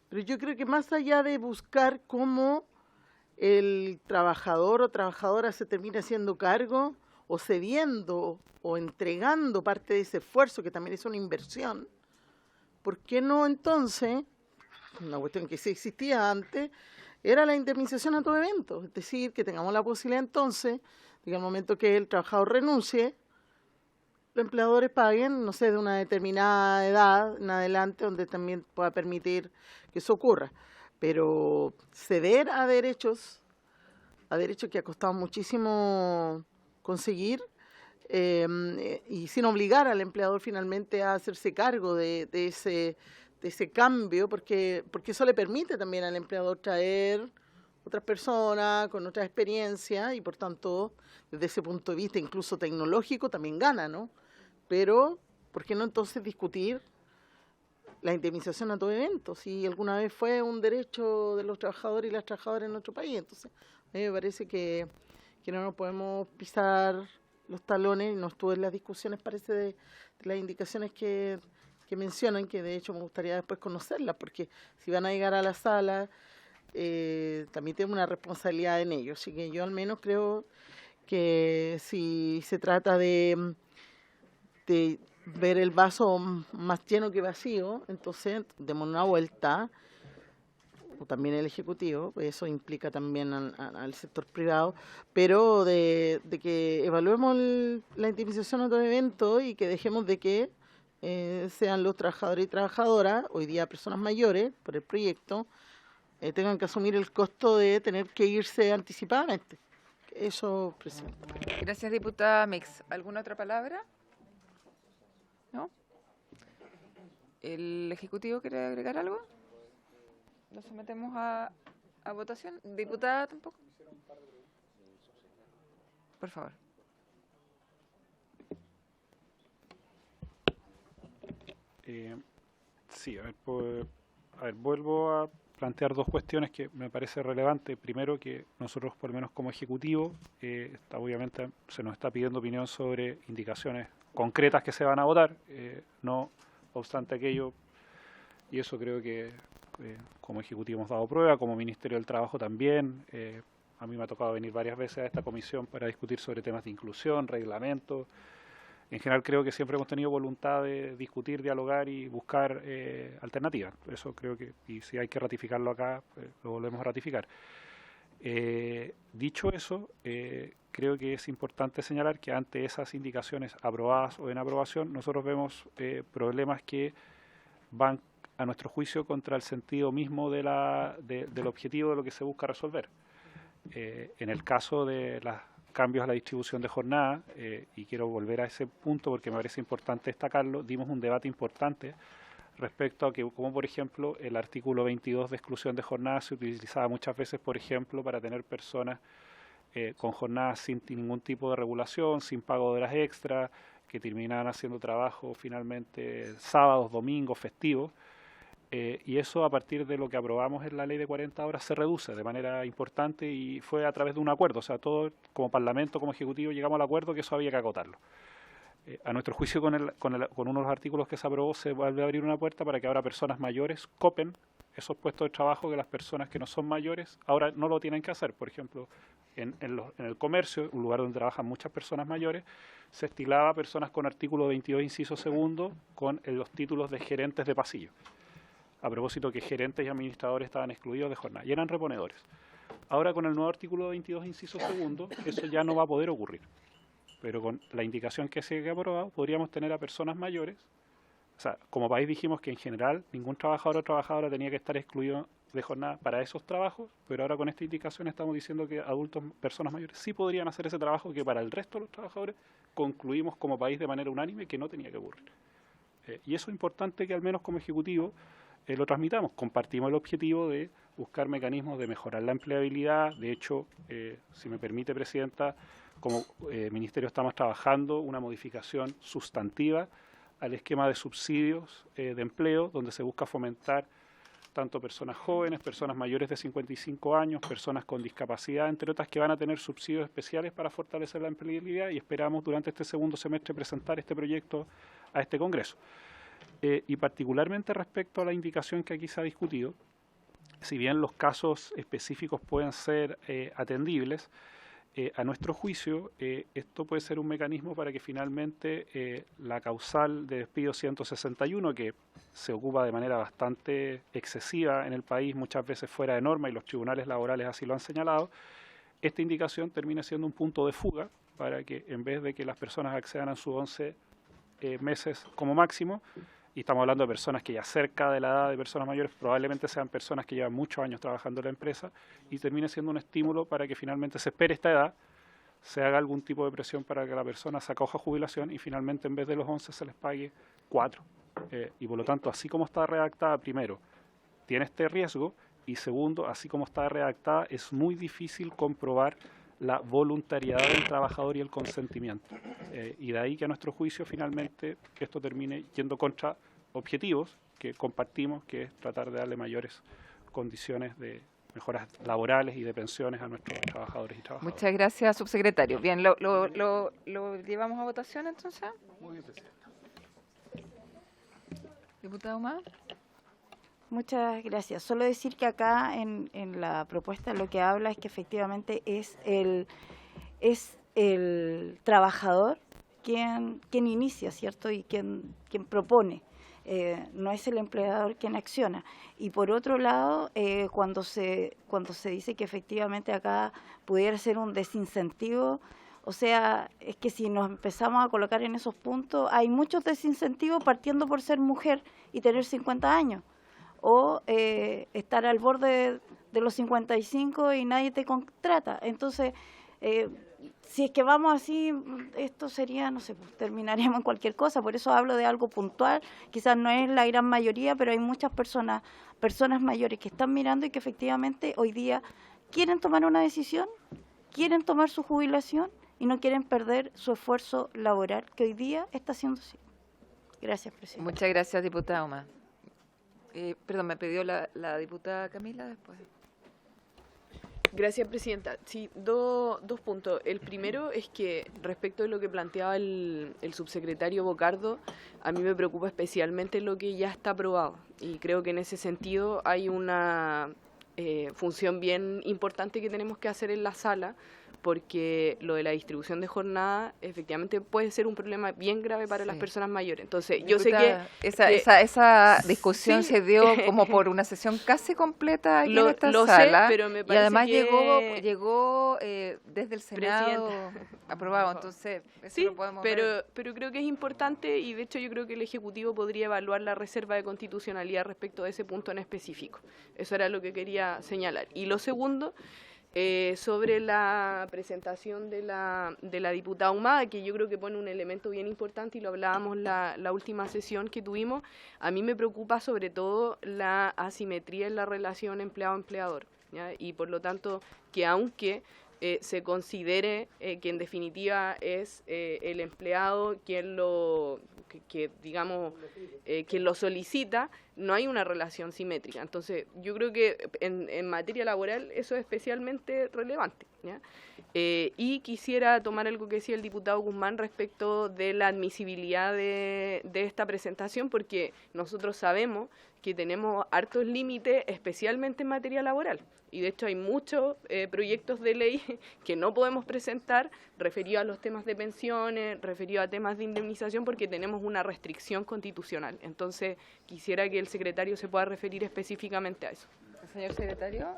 Pero yo creo que más allá de buscar cómo el trabajador o trabajadora se termina haciendo cargo o cediendo o entregando parte de ese esfuerzo, que también es una inversión, ¿por qué no entonces, una cuestión que sí existía antes, era la indemnización a todo evento? Es decir, que tengamos la posibilidad entonces de que al momento que el trabajador renuncie, los empleadores paguen, no sé, de una determinada edad en adelante, donde también pueda permitir que eso ocurra. Pero ceder a derechos que ha costado muchísimo conseguir, y sin obligar al empleador finalmente a hacerse cargo de ese cambio, porque eso le permite también al empleador traer otras personas con otras experiencias y por tanto, desde ese punto de vista incluso tecnológico, también gana, ¿no? Pero, ¿por qué no entonces discutir la indemnización a todo evento? Si alguna vez fue un derecho de los trabajadores y las trabajadoras en nuestro país. Entonces, a mí me parece que no nos podemos pisar los talones, no estuve en las discusiones, parece, de las indicaciones que mencionan, que de hecho me gustaría después conocerlas, porque si van a llegar a la sala, también tienen una responsabilidad en ello. Así que yo al menos creo que si se trata de ver el vaso más lleno que vacío, entonces demos una vuelta, o también el Ejecutivo, eso implica también al sector privado, pero de que evaluemos la indemnización a todo evento y que dejemos de que sean los trabajadores y trabajadoras, hoy día personas mayores, por el proyecto, tengan que asumir el costo de tener que irse anticipadamente. Eso, Presidenta. Gracias, diputada Mix. ¿Alguna otra palabra? ¿No? ¿El Ejecutivo quiere agregar algo? ¿Lo sometemos a votación? ¿Diputada tampoco? Por favor. Sí, vuelvo a plantear 2 cuestiones que me parece relevante. Primero, que nosotros, por lo menos como Ejecutivo, obviamente se nos está pidiendo opinión sobre indicaciones concretas que se van a votar, no obstante aquello, y eso creo que como Ejecutivo hemos dado prueba, como Ministerio del Trabajo también. A mí me ha tocado venir varias veces a esta comisión para discutir sobre temas de inclusión, reglamentos. En general creo que siempre hemos tenido voluntad de discutir, dialogar y buscar alternativas. Eso creo que, y si hay que ratificarlo acá, lo volvemos a ratificar. Dicho eso, creo que es importante señalar que ante esas indicaciones aprobadas o en aprobación, nosotros vemos problemas que van, a nuestro juicio, contra el sentido mismo del objetivo de lo que se busca resolver. En el caso de los cambios a la distribución de jornada, y quiero volver a ese punto porque me parece importante destacarlo, dimos un debate importante respecto a que, como por ejemplo, el artículo 22 de exclusión de jornada se utilizaba muchas veces, por ejemplo, para tener personas con jornadas sin ningún tipo de regulación, sin pago de horas extras, que terminaban haciendo trabajo finalmente sábados, domingos, festivos. Y eso, a partir de lo que aprobamos en la ley de 40 horas, se reduce de manera importante y fue a través de un acuerdo. O sea, todos como Parlamento, como Ejecutivo, llegamos al acuerdo que eso había que acotarlo. A nuestro juicio, con uno de los artículos que se aprobó, se vuelve a abrir una puerta para que ahora personas mayores copen esos puestos de trabajo que las personas que no son mayores ahora no lo tienen que hacer. Por ejemplo, en el comercio, un lugar donde trabajan muchas personas mayores, se estilaba a personas con artículo 22, inciso segundo, con los títulos de gerentes de pasillo. A propósito que gerentes y administradores estaban excluidos de jornada y eran reponedores. Ahora con el nuevo artículo 22, inciso segundo, eso ya no va a poder ocurrir. Pero con la indicación que se ha aprobado, podríamos tener a personas mayores. O sea, como país dijimos que en general ningún trabajador o trabajadora tenía que estar excluido de jornada para esos trabajos, pero ahora con esta indicación estamos diciendo que adultos, personas mayores, sí podrían hacer ese trabajo que para el resto de los trabajadores concluimos como país de manera unánime que no tenía que ocurrir. Y eso es importante que al menos como Ejecutivo lo transmitamos. Compartimos el objetivo de buscar mecanismos de mejorar la empleabilidad. De hecho, si me permite, Presidenta, como Ministerio estamos trabajando una modificación sustantiva al esquema de subsidios de empleo, donde se busca fomentar tanto personas jóvenes, personas mayores de 55 años, personas con discapacidad, entre otras, que van a tener subsidios especiales para fortalecer la empleabilidad, y esperamos durante este segundo semestre presentar este proyecto a este Congreso. Y particularmente respecto a la indicación que aquí se ha discutido, si bien los casos específicos pueden ser atendibles, a nuestro juicio, esto puede ser un mecanismo para que finalmente la causal de despido 161, que se ocupa de manera bastante excesiva en el país, muchas veces fuera de norma, y los tribunales laborales así lo han señalado, esta indicación termina siendo un punto de fuga para que, en vez de que las personas accedan a sus 11 meses como máximo, y estamos hablando de personas que ya cerca de la edad de personas mayores, probablemente sean personas que llevan muchos años trabajando en la empresa, y termine siendo un estímulo para que finalmente se espere esta edad, se haga algún tipo de presión para que la persona se acoja a jubilación y finalmente en vez de los 11 se les pague 4. Y por lo tanto, así como está redactada, primero, tiene este riesgo, y segundo, así como está redactada, es muy difícil comprobar la voluntariedad del trabajador y el consentimiento. Y de ahí que a nuestro juicio finalmente que esto termine yendo contra objetivos que compartimos, que es tratar de darle mayores condiciones de mejoras laborales y de pensiones a nuestros trabajadores y trabajadoras. Muchas gracias, subsecretario. Bien, ¿lo llevamos a votación entonces? Muy bien, Presidenta. Diputado Humada. Muchas gracias. Solo decir que acá en la propuesta lo que habla es que efectivamente es el trabajador quien inicia, ¿cierto? Y quien propone. No es el empleador quien acciona. Y por otro lado, cuando se dice que efectivamente acá pudiera ser un desincentivo, o sea, es que si nos empezamos a colocar en esos puntos, hay muchos desincentivos partiendo por ser mujer y tener 50 años. O estar al borde de los 55 y nadie te contrata. Entonces, si es que vamos así, esto sería, no sé, pues, terminaríamos en cualquier cosa. Por eso hablo de algo puntual. Quizás no es la gran mayoría, pero hay muchas personas mayores que están mirando y que efectivamente hoy día quieren tomar una decisión, quieren tomar su jubilación y no quieren perder su esfuerzo laboral, que hoy día está siendo así. Gracias, presidente. Muchas gracias, diputada Humada. Perdón, me pidió la diputada Camila después. Gracias, Presidenta. Sí, dos puntos. El primero es que respecto de lo que planteaba el subsecretario Bocardo, a mí me preocupa especialmente lo que ya está aprobado. Y creo que en ese sentido hay una función bien importante que tenemos que hacer en la sala, porque lo de la distribución de jornada efectivamente puede ser un problema bien grave para las personas mayores. Entonces, yo sé que esa discusión se dio como por una sesión casi completa aquí en esta sala, sé, pero me parece y además que llegó desde el Senado aprobado, entonces eso sí, lo podemos pero creo que es importante, y de hecho yo creo que el Ejecutivo podría evaluar la reserva de constitucionalidad respecto de ese punto en específico. Eso era lo que quería señalar. Y lo segundo, sobre la presentación de la diputada Humada, que yo creo que pone un elemento bien importante y lo hablábamos la última sesión que tuvimos. A mí me preocupa sobre todo la asimetría en la relación empleado-empleador, ¿ya? Y por lo tanto que aunque se considere que en definitiva es el empleado quien lo solicita, no hay una relación simétrica. Entonces, yo creo que en materia laboral eso es especialmente relevante, ¿ya? Y quisiera tomar algo que decía el diputado Guzmán respecto de la admisibilidad de esta presentación, porque nosotros sabemos que tenemos hartos límites, especialmente en materia laboral. Y de hecho hay muchos proyectos de ley que no podemos presentar referidos a los temas de pensiones, referidos a temas de indemnización, porque tenemos una restricción constitucional. Entonces, quisiera que el secretario se pueda referir específicamente a eso. Señor secretario,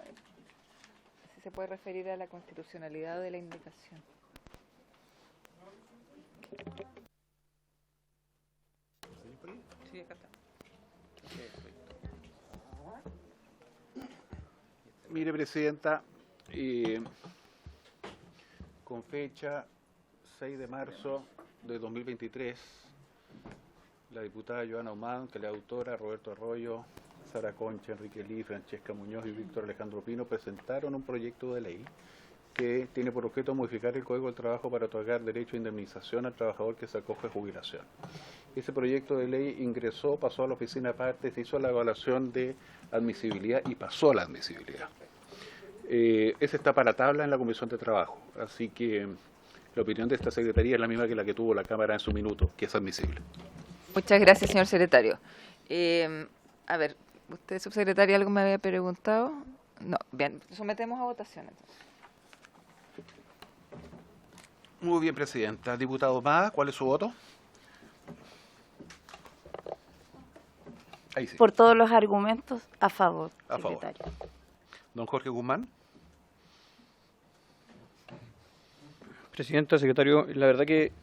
si se puede referir a la constitucionalidad de la indicación. Sí, acá está. Mire, Presidenta, con fecha 6 de marzo de 2023, la diputada Joana Humán, que la autora Roberto Arroyo, Sara Concha, Enrique Lee, Francesca Muñoz y Víctor Alejandro Pino presentaron un proyecto de ley que tiene por objeto modificar el Código del Trabajo para otorgar derecho a indemnización al trabajador que se acoge a jubilación. Ese proyecto de ley ingresó, pasó a la oficina aparte, se hizo la evaluación de admisibilidad y pasó a la admisibilidad. Ese está para tabla en la Comisión de Trabajo, así que la opinión de esta Secretaría es la misma que la que tuvo la Cámara en su minuto, que es admisible. Muchas gracias, señor secretario. A ver, ¿usted, subsecretaria, algo me había preguntado? No, bien, sometemos a votación entonces. Muy bien, Presidenta. Diputado Humada, ¿cuál es su voto? Ahí sí. Por todos los argumentos, a favor, A favor. secretario. Don Jorge Guzmán. Presidenta, secretario, la verdad que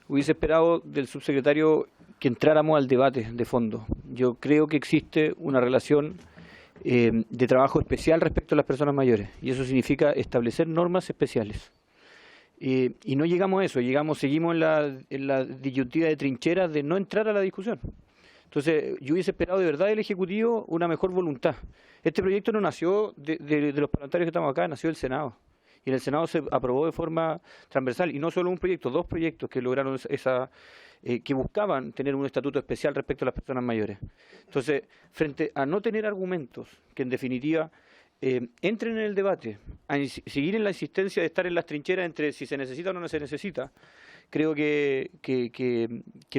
hubiese esperado del subsecretario que entráramos al debate de fondo. Yo creo que existe una relación de trabajo especial respecto a las personas mayores, y eso significa establecer normas especiales. Y no llegamos a eso, seguimos en la disyuntiva de trincheras de no entrar a la discusión. Entonces, yo hubiese esperado de verdad del Ejecutivo una mejor voluntad. Este proyecto no nació de los parlamentarios que estamos acá, nació del Senado. Y en el Senado se aprobó de forma transversal, y no solo un proyecto, dos proyectos que lograron que buscaban tener un estatuto especial respecto a las personas mayores. Entonces, frente a no tener argumentos que en definitiva entren en el debate, a seguir en la insistencia de estar en las trincheras entre si se necesita o no se necesita, creo que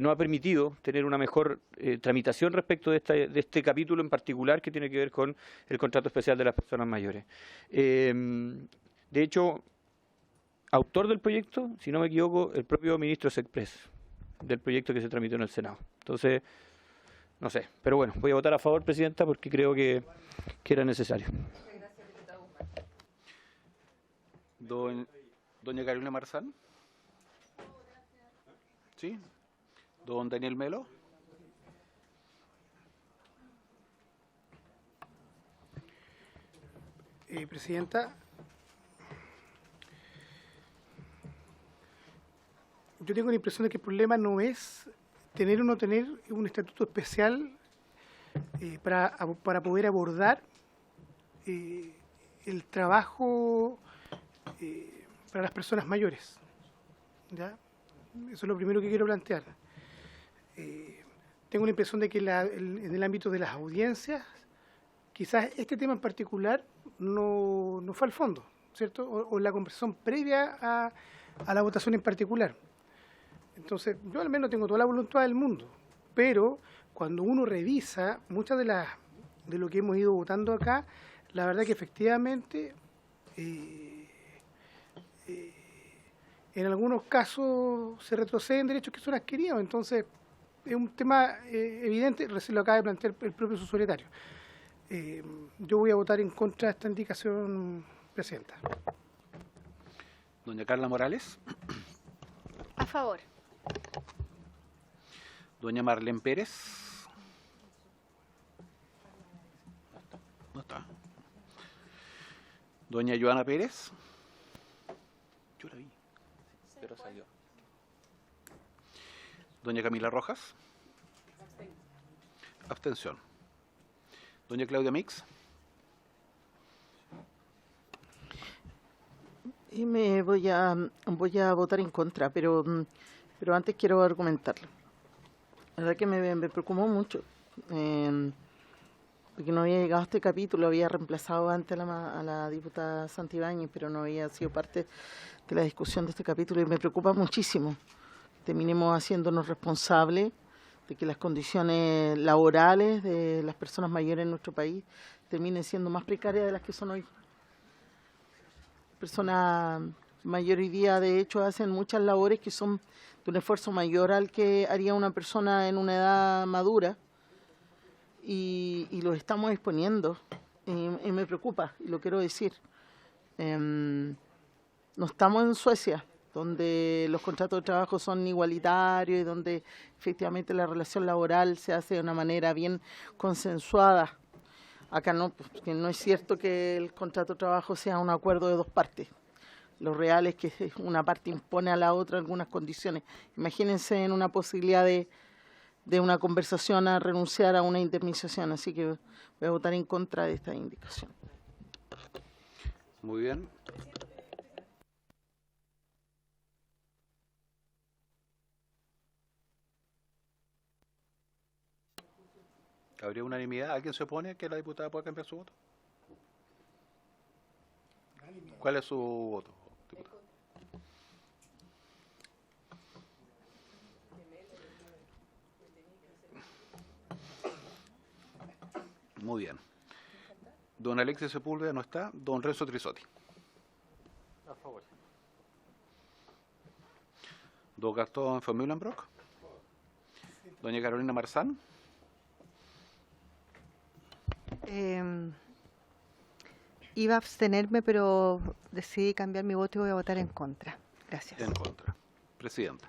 no ha permitido tener una mejor tramitación respecto de este capítulo en particular que tiene que ver con el contrato especial de las personas mayores. De hecho, autor del proyecto, si no me equivoco, el propio ministro Sexpress, del proyecto que se tramitó en el Senado. Entonces, no sé, pero bueno, voy a votar a favor, Presidenta, porque creo que era necesario. Doña Carolina Marzán. ¿Sí? Don Daniel Melo. Presidenta, yo tengo la impresión de que el problema no es tener o no tener un estatuto especial para poder abordar el trabajo para las personas mayores, ¿ya? Eso es lo primero que quiero plantear. Tengo la impresión de que en el ámbito de las audiencias, quizás este tema en particular no fue al fondo, ¿cierto? O la conversación previa a la votación en particular. Entonces, yo al menos tengo toda la voluntad del mundo, pero cuando uno revisa muchas de lo que hemos ido votando acá, la verdad que efectivamente en algunos casos se retroceden derechos que son adquiridos. Entonces, es un tema evidente, recién lo acaba de plantear el propio subsecretario. Yo voy a votar en contra de esta indicación, Presidenta. Doña Carla Morales. A favor. Doña Marlene Pérez. No está. Doña Joana Pérez. Yo la vi, pero salió. Doña Camila Rojas. Abstención. Doña Claudia Mix. Y me voy a votar en contra, pero antes quiero argumentarlo. La verdad que me preocupó mucho porque no había llegado a este capítulo, había reemplazado antes a la diputada Santibáñez, pero no había sido parte de la discusión de este capítulo y me preocupa muchísimo. Terminemos haciéndonos responsables de que las condiciones laborales de las personas mayores en nuestro país terminen siendo más precarias de las que son hoy. Personas mayores hoy día, de hecho, hacen muchas labores que son de un esfuerzo mayor al que haría una persona en una edad madura y los estamos exponiendo y me preocupa, y lo quiero decir. No estamos en Suecia, donde los contratos de trabajo son igualitarios y donde efectivamente la relación laboral se hace de una manera bien consensuada. Acá no, porque no es cierto que el contrato de trabajo sea un acuerdo de dos partes. Lo real es que una parte impone a la otra algunas condiciones. Imagínense en una posibilidad de una conversación a renunciar a una indemnización, así que voy a votar en contra de esta indicación. Muy bien. ¿Habría unanimidad? ¿Alguien se opone a que la diputada pueda cambiar su voto? ¿Cuál es su voto, diputada? Muy bien. Don Alexis Sepúlveda no está. Don Renzo Trisotti. A favor. Don Gastón von Mühlenbrock. Doña Carolina Marzán. Iba a abstenerme, pero decidí cambiar mi voto y voy a votar en contra. Gracias. En contra. Presidenta.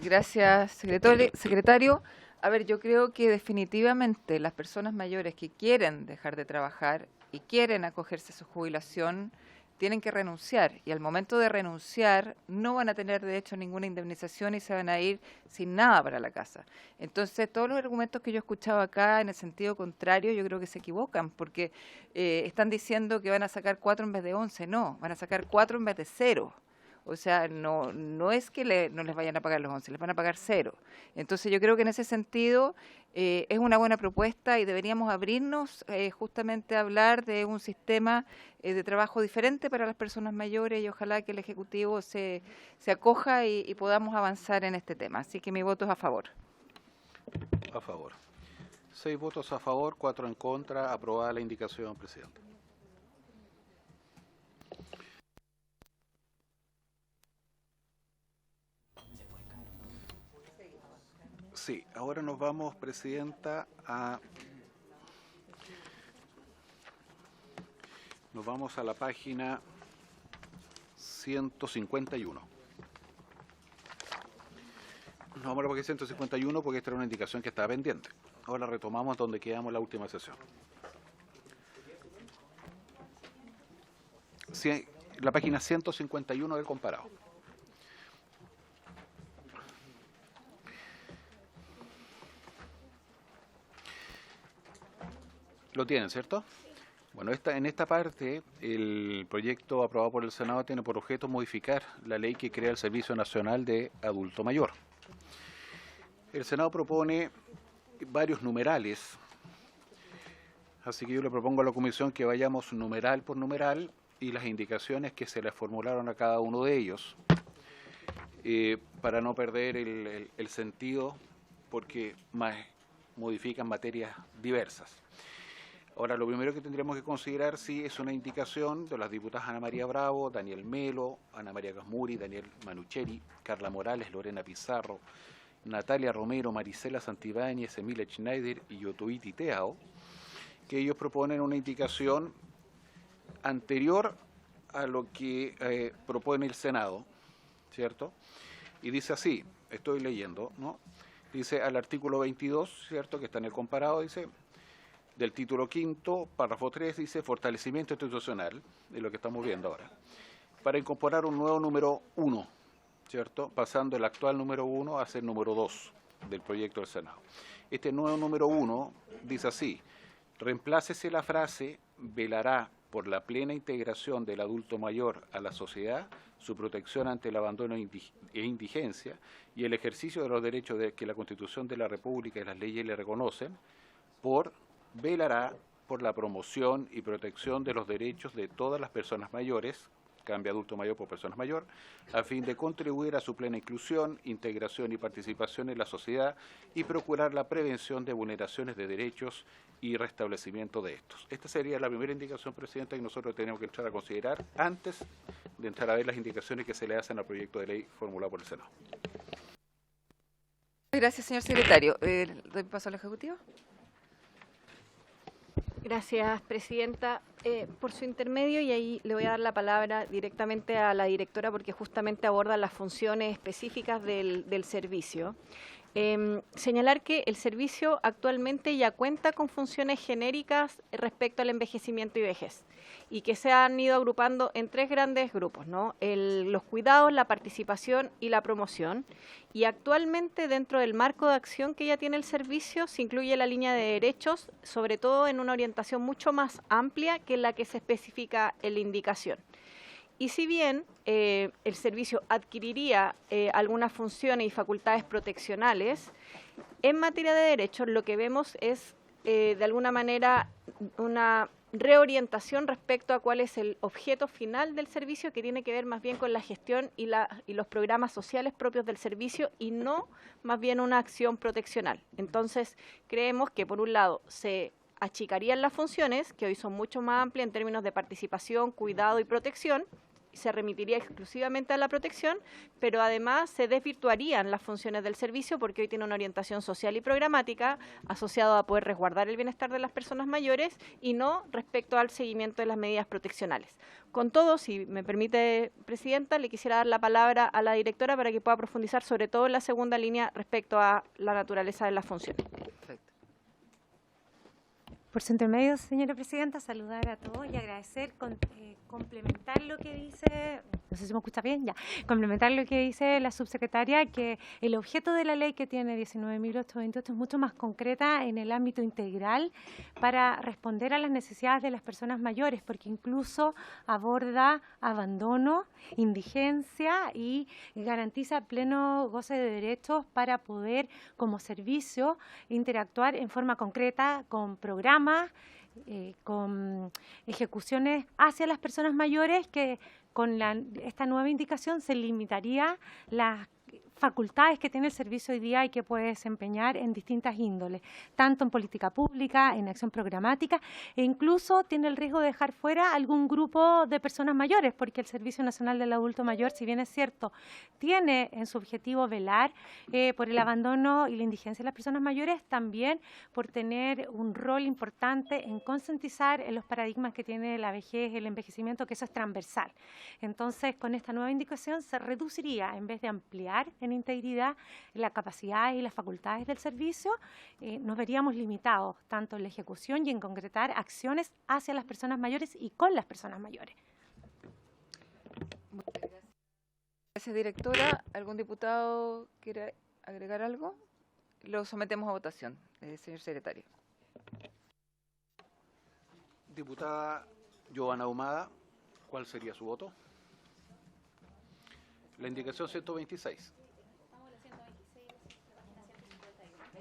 Gracias, secretario. A ver, yo creo que definitivamente las personas mayores que quieren dejar de trabajar y quieren acogerse a su jubilación tienen que renunciar, y al momento de renunciar no van a tener derecho a ninguna indemnización y se van a ir sin nada para la casa. Entonces, todos los argumentos que yo he escuchado acá en el sentido contrario, yo creo que se equivocan, porque están diciendo que van a sacar 4 en vez de 11, no, van a sacar 4 en vez de 0. O sea, no es que no les vayan a pagar los 11, les van a pagar 0. Entonces yo creo que en ese sentido es una buena propuesta y deberíamos abrirnos justamente a hablar de un sistema de trabajo diferente para las personas mayores y ojalá que el Ejecutivo se acoja y podamos avanzar en este tema. Así que mi voto es a favor. A favor. 6 votos a favor, 4 en contra. Aprobada la indicación, presidente. Sí, ahora nos vamos, presidenta, nos vamos a la página 151. Nos vamos a la página 151 porque esta era una indicación que estaba pendiente. Ahora retomamos donde quedamos la última sesión. Sí, la página 151 del comparado. Lo tienen, ¿cierto? Bueno, en esta parte, el proyecto aprobado por el Senado tiene por objeto modificar la ley que crea el Servicio Nacional de Adulto Mayor. El Senado propone varios numerales, así que yo le propongo a la Comisión que vayamos numeral por numeral y las indicaciones que se les formularon a cada uno de ellos, para no perder el sentido, porque modifican materias diversas. Ahora, lo primero que tendríamos que considerar sí es una indicación de las diputadas Ana María Bravo, Daniel Melo, Ana María Gasmuri, Daniel Manucheri, Carla Morales, Lorena Pizarro, Natalia Romero, Marisela Santibáñez, Emilia Schneider y Yotuiti Teao, que ellos proponen una indicación anterior a lo que propone el Senado, ¿cierto? Y dice así, estoy leyendo, ¿no? Dice al artículo 22, ¿cierto?, que está en el comparado, dice, del título quinto, párrafo 3, dice fortalecimiento institucional, de lo que estamos viendo ahora, para incorporar un nuevo número 1, ¿cierto?, pasando el actual número 1 a ser número 2 del proyecto del Senado. Este nuevo número 1 dice así, reemplácese la frase, velará por la plena integración del adulto mayor a la sociedad, su protección ante el abandono e indigencia y el ejercicio de los derechos que la Constitución de la República y las leyes le reconocen, velará por la promoción y protección de los derechos de todas las personas mayores, cambia adulto mayor por personas mayor, a fin de contribuir a su plena inclusión, integración y participación en la sociedad y procurar la prevención de vulneraciones de derechos y restablecimiento de estos. Esta sería la primera indicación, Presidenta, que nosotros tenemos que entrar a considerar antes de entrar a ver las indicaciones que se le hacen al proyecto de ley formulado por el Senado. Gracias, señor secretario. ¿Doy paso al Ejecutivo? Gracias, presidenta. Por su intermedio, y ahí le voy a dar la palabra directamente a la directora porque justamente aborda las funciones específicas del servicio. Señalar que el servicio actualmente ya cuenta con funciones genéricas respecto al envejecimiento y vejez y que se han ido agrupando en 3 grandes grupos, ¿no? Los cuidados, la participación y la promoción. Y actualmente dentro del marco de acción que ya tiene el servicio se incluye la línea de derechos, sobre todo en una orientación mucho más amplia que la que se especifica en la indicación. Y si bien el servicio adquiriría algunas funciones y facultades proteccionales, en materia de derechos lo que vemos es de alguna manera una reorientación respecto a cuál es el objeto final del servicio, que tiene que ver más bien con la gestión y los programas sociales propios del servicio y no más bien una acción proteccional. Entonces creemos que por un lado se achicarían las funciones, que hoy son mucho más amplias en términos de participación, cuidado y protección, se remitiría exclusivamente a la protección, pero además se desvirtuarían las funciones del servicio porque hoy tiene una orientación social y programática asociado a poder resguardar el bienestar de las personas mayores y no respecto al seguimiento de las medidas proteccionales. Con todo, si me permite, Presidenta, le quisiera dar la palabra a la directora para que pueda profundizar sobre todo en la segunda línea respecto a la naturaleza de las funciones. Perfecto. Por su intermedio, señora presidenta, saludar a todos y agradecer, complementar lo que dice, no sé si me escucha bien, ya, complementar lo que dice la subsecretaria, que el objeto de la ley que tiene 19.828 es mucho más concreta en el ámbito integral para responder a las necesidades de las personas mayores, porque incluso aborda abandono, indigencia y garantiza pleno goce de derechos para poder, como servicio, interactuar en forma concreta con programas, con ejecuciones hacia las personas mayores, que con esta nueva indicación se limitaría las facultades que tiene el servicio hoy día y que puede desempeñar en distintas índoles, tanto en política pública, en acción programática, e incluso tiene el riesgo de dejar fuera algún grupo de personas mayores, porque el Servicio Nacional del Adulto Mayor, si bien es cierto, tiene en su objetivo velar por el abandono y la indigencia de las personas mayores, también por tener un rol importante en concientizar en los paradigmas que tiene la vejez, el envejecimiento, que eso es transversal. Entonces, con esta nueva indicación se reduciría, en vez de ampliar en integridad la capacidad y las facultades del servicio, nos veríamos limitados tanto en la ejecución y en concretar acciones hacia las personas mayores y con las personas mayores. Muchas gracias. Gracias, directora. ¿Algún diputado quiere agregar algo? Lo sometemos a votación, señor secretario. Diputada Giovanna Ahumada, ¿cuál sería su voto? La indicación 126.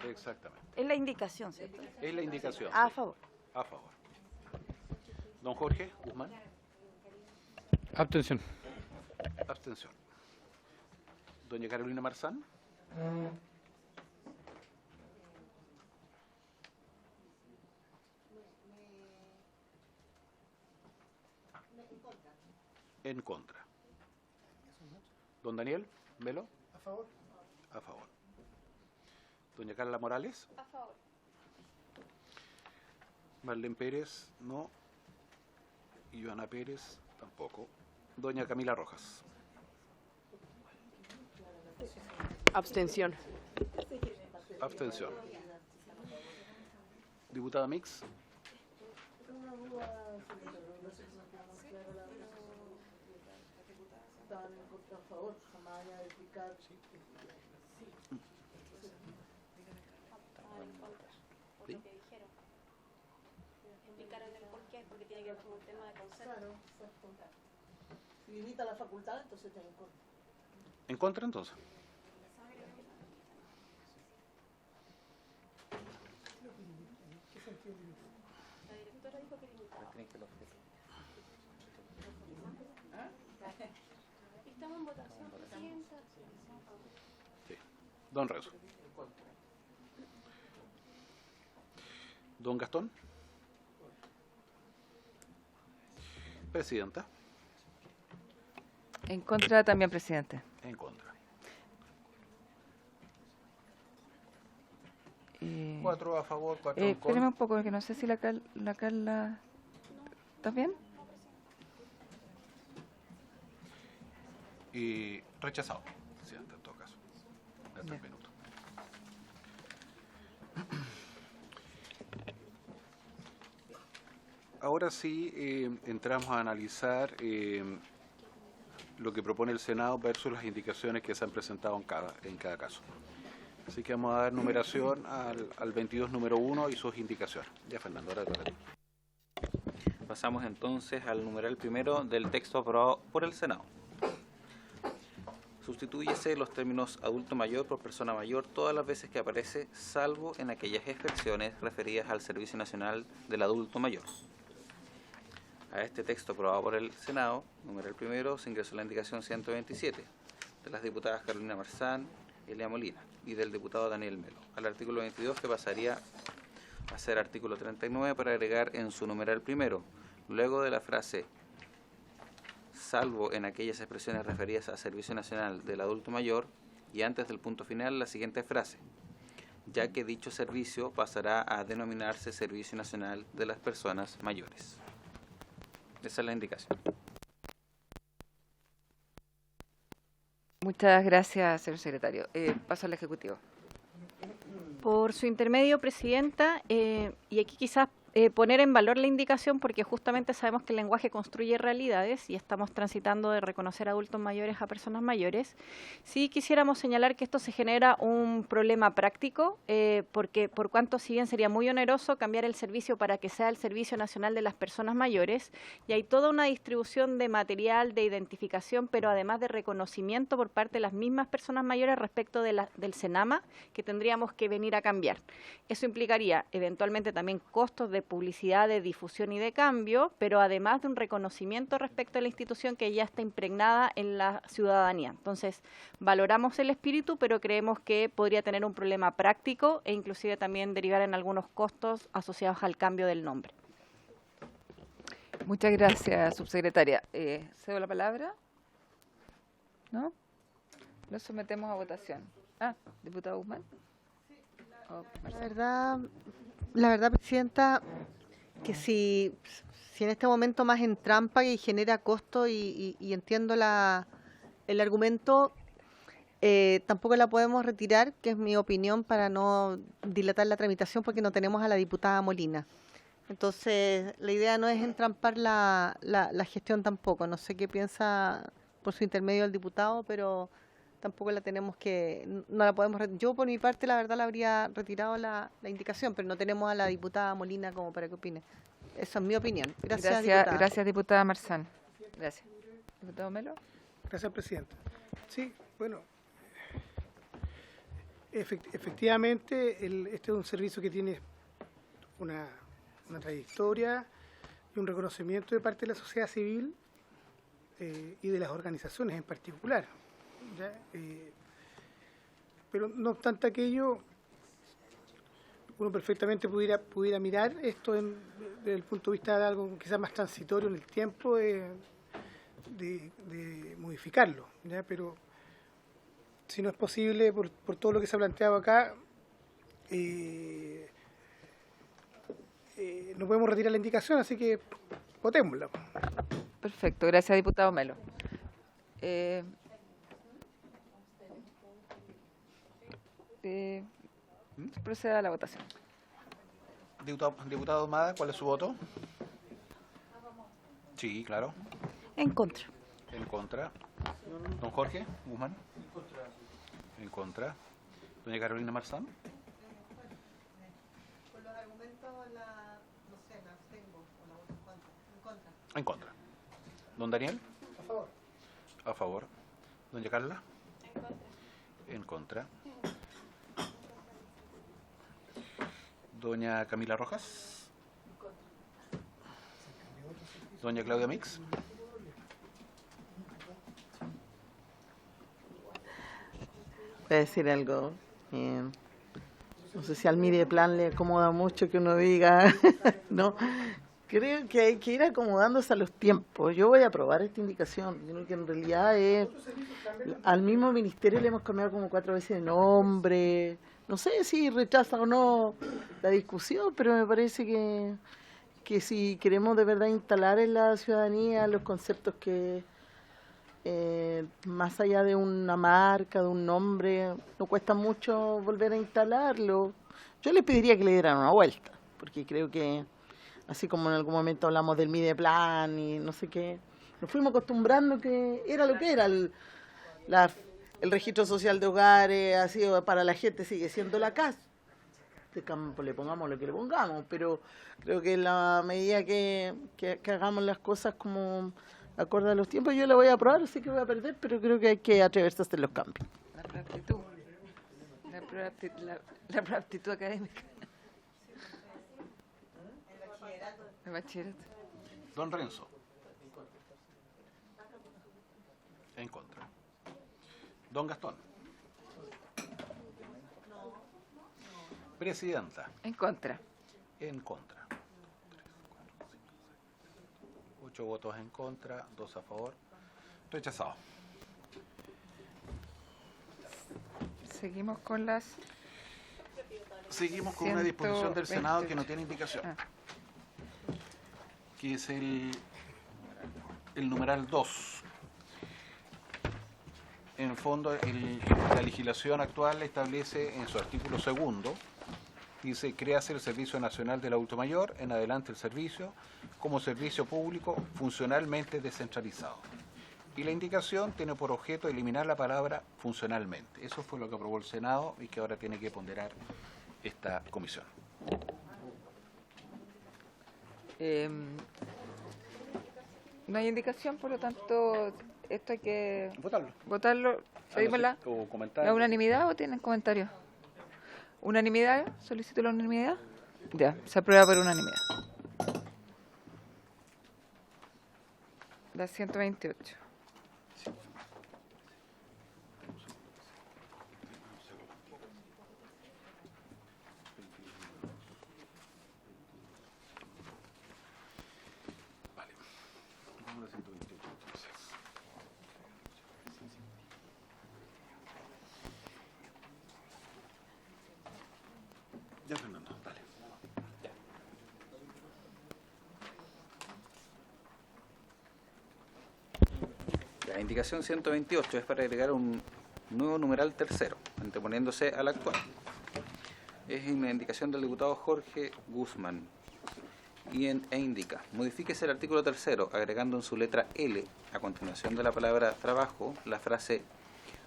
Exactamente. Es la indicación, ¿cierto? Es la indicación. A sí. favor. A favor. Don Jorge Guzmán. Abstención. Abstención. Doña Carolina Marzán. En contra. Don Daniel Melo. A favor. A favor. Doña Carla Morales. A favor. Marlene Pérez, no. Y Joana Pérez, tampoco. Doña Camila Rojas. Abstención. Abstención. Diputada Mix. Porque tiene que ver con un tema de concepto. Claro, exacto. Si limita la facultad, entonces está en contra. ¿En contra entonces? Estamos en votación, presidenta. Sí. Don Renzo. Don Gastón. Presidenta. En contra también, presidente. En contra. 4 a favor, 4 en contra. Espérame un poco, que no sé si la Carla... ¿Estás bien? Y rechazado, presidenta, en todo caso. De 3 minutos. Ahora sí entramos a analizar lo que propone el Senado versus las indicaciones que se han presentado en cada caso. Así que vamos a dar numeración al 22 número 1 y sus indicaciones. Ya, Fernando, ahora te toca. Pasamos entonces al numeral primero del texto aprobado por el Senado. Sustitúyese los términos adulto mayor por persona mayor todas las veces que aparece, salvo en aquellas excepciones referidas al Servicio Nacional del Adulto Mayor. A este texto aprobado por el Senado, numeral primero, se ingresó la indicación 127 de las diputadas Carolina Marzán, Elia Molina y del diputado Daniel Melo, al artículo 22, que pasaría a ser artículo 39 para agregar en su numeral primero, luego de la frase salvo en aquellas expresiones referidas al Servicio Nacional del Adulto Mayor, y antes del punto final la siguiente frase, ya que dicho servicio pasará a denominarse Servicio Nacional de las Personas Mayores. Esa es la indicación. Muchas gracias, señor secretario. Paso al Ejecutivo. Por su intermedio, presidenta, y aquí quizás poner en valor la indicación porque justamente sabemos que el lenguaje construye realidades y estamos transitando de reconocer adultos mayores a personas mayores. Sí quisiéramos señalar que esto se genera un problema práctico porque por cuanto si bien sería muy oneroso cambiar el servicio para que sea el Servicio Nacional de las Personas Mayores, y hay toda una distribución de material de identificación, pero además de reconocimiento por parte de las mismas personas mayores respecto de del Senama que tendríamos que venir a cambiar. Eso implicaría eventualmente también costos de publicidad, de difusión y de cambio, pero además de un reconocimiento respecto a la institución que ya está impregnada en la ciudadanía. Entonces, valoramos el espíritu, pero creemos que podría tener un problema práctico e inclusive también derivar en algunos costos asociados al cambio del nombre. Muchas gracias, subsecretaria. ¿Cedo la palabra? ¿No? Lo sometemos a votación. Diputado Guzmán. La verdad, presidenta, que si en este momento más entrampa y genera costo y entiendo el argumento, tampoco la podemos retirar, que es mi opinión, para no dilatar la tramitación porque no tenemos a la diputada Molina. Entonces, la idea no es entrampar la gestión tampoco. No sé qué piensa por su intermedio el diputado, pero tampoco la tenemos no la podemos yo por mi parte la verdad la habría retirado la indicación, pero no tenemos a la diputada Molina como para que opine. Esa es mi opinión. Gracias, diputada. Gracias, diputada Marzán. Gracias. Diputado Melo. Gracias, presidenta. Sí, bueno, efectivamente este es un servicio que tiene una trayectoria y un reconocimiento de parte de la sociedad civil y de las organizaciones en particular. ¿Ya? Pero no obstante aquello, uno perfectamente pudiera mirar esto desde el punto de vista de algo quizás más transitorio en el tiempo, de modificarlo, ¿ya? Pero si no es posible por todo lo que se ha planteado acá, no podemos retirar la indicación, así que votémosla. Perfecto, gracias, diputado Melo. Procede a la votación. Diputado Ahumada, ¿cuál es su voto? Sí, claro. En contra. En contra. Don Jorge Guzmán. En contra. Doña Carolina Marzán. Por los argumentos, no sé, la abstengo o la voto en contra. En contra. Don Daniel. A favor. A favor. Doña Carla. En contra. Doña Camila Rojas. Doña Claudia Mix. Voy a decir algo. No sé si al Mideplan le acomoda mucho que uno diga, ¿no? Creo que hay que ir acomodándose a los tiempos. Yo voy a aprobar esta indicación. Yo creo que en realidad al mismo ministerio le hemos cambiado como 4 veces de nombre. No sé si rechaza o no la discusión, pero me parece que si queremos de verdad instalar en la ciudadanía los conceptos que más allá de una marca, de un nombre, no cuesta mucho volver a instalarlo. Yo les pediría que le dieran una vuelta, porque creo que así como en algún momento hablamos del Mideplan y no sé qué, nos fuimos acostumbrando que era lo que era. El registro social de hogares ha sido para la gente, sigue siendo la casa. De campo le pongamos lo que le pongamos, pero creo que en la medida que hagamos las cosas como acorde a los tiempos, yo la voy a aprobar, así que voy a perder, pero creo que hay que atreverse a hacer los cambios. La aptitud académica. El bachillerato. Don Renzo. En contra. Don Gastón. Presidenta. En contra. En contra. 8 votos en contra, 2 a favor. Rechazado. Seguimos con las... Seguimos con una disposición del Senado que no tiene indicación. Que es el numeral 2. En el fondo, la legislación actual establece en su artículo 2, dice, créase el Servicio Nacional del Adulto Mayor, en adelante el servicio, como servicio público funcionalmente descentralizado. Y la indicación tiene por objeto eliminar la palabra funcionalmente. Eso fue lo que aprobó el Senado y que ahora tiene que ponderar esta comisión. No hay indicación, por lo tanto, esto hay que votarlo. ¿Pedimos la unanimidad o tienen comentarios? ¿Unanimidad? ¿Solicito la unanimidad? Ya, se aprueba por unanimidad. La 128. Ya, Fernando, dale. La indicación 128 es para agregar un nuevo numeral tercero, anteponiéndose al actual. Es una indicación del diputado Jorge Guzmán e indica: modifíquese el artículo 3º agregando en su letra L, a continuación de la palabra trabajo, la frase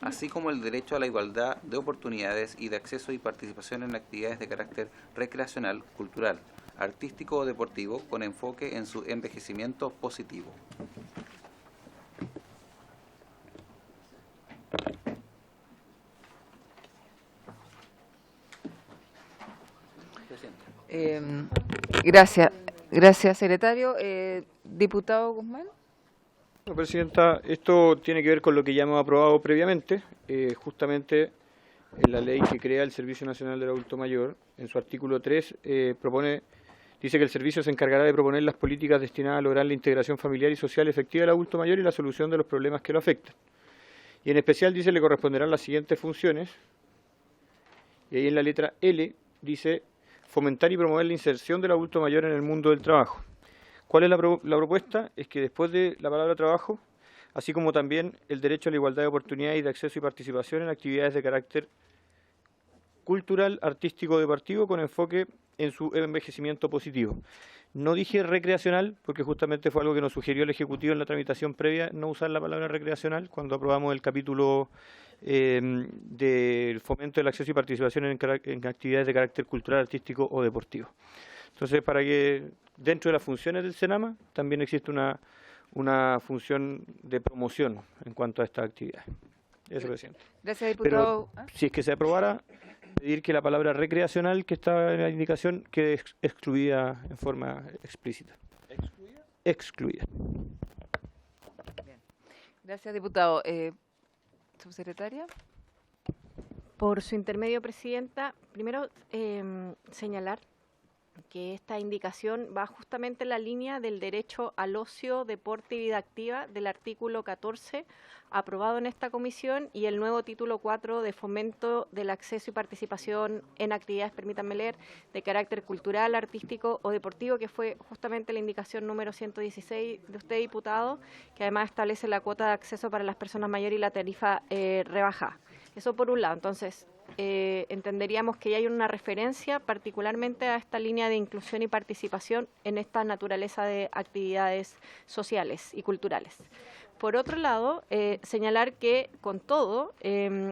así como el derecho a la igualdad de oportunidades y de acceso y participación en actividades de carácter recreacional, cultural, artístico o deportivo, con enfoque en su envejecimiento positivo. Gracias, secretario. Diputado Guzmán. Bueno, Presidenta, esto tiene que ver con lo que ya hemos aprobado previamente, justamente en la ley que crea el Servicio Nacional del Adulto Mayor. En su artículo 3 dice que el servicio se encargará de proponer las políticas destinadas a lograr la integración familiar y social efectiva del adulto mayor y la solución de los problemas que lo afectan. Y en especial dice le corresponderán las siguientes funciones, y ahí en la letra L dice fomentar y promover la inserción del adulto mayor en el mundo del trabajo. ¿Cuál es la propuesta? Es que después de la palabra trabajo, así como también el derecho a la igualdad de oportunidades y de acceso y participación en actividades de carácter cultural, artístico o deportivo con enfoque en su envejecimiento positivo. No dije recreacional, porque justamente fue algo que nos sugirió el Ejecutivo en la tramitación previa, no usar la palabra recreacional, cuando aprobamos el capítulo del fomento del acceso y participación en actividades de carácter cultural, artístico o deportivo. Entonces, para que dentro de las funciones del Senama también existe una función de promoción en cuanto a estas actividades. Eso, Presidente. Gracias, diputado. Pero si es que se aprobara, pedir que la palabra recreacional que está en la indicación quede excluida en forma explícita. ¿Excluida? Excluida. Bien. Gracias, diputado. Subsecretaria. Por su intermedio, Presidenta, primero señalar que esta indicación va justamente en la línea del derecho al ocio, deporte y vida activa del artículo 14, aprobado en esta comisión, y el nuevo título 4 de fomento del acceso y participación en actividades, permítanme leer, de carácter cultural, artístico o deportivo, que fue justamente la indicación número 116 de usted, diputado, que además establece la cuota de acceso para las personas mayores y la tarifa rebajada. Eso por un lado. Entonces, entenderíamos que ya hay una referencia particularmente a esta línea de inclusión y participación en esta naturaleza de actividades sociales y culturales. Por otro lado, señalar que, con todo,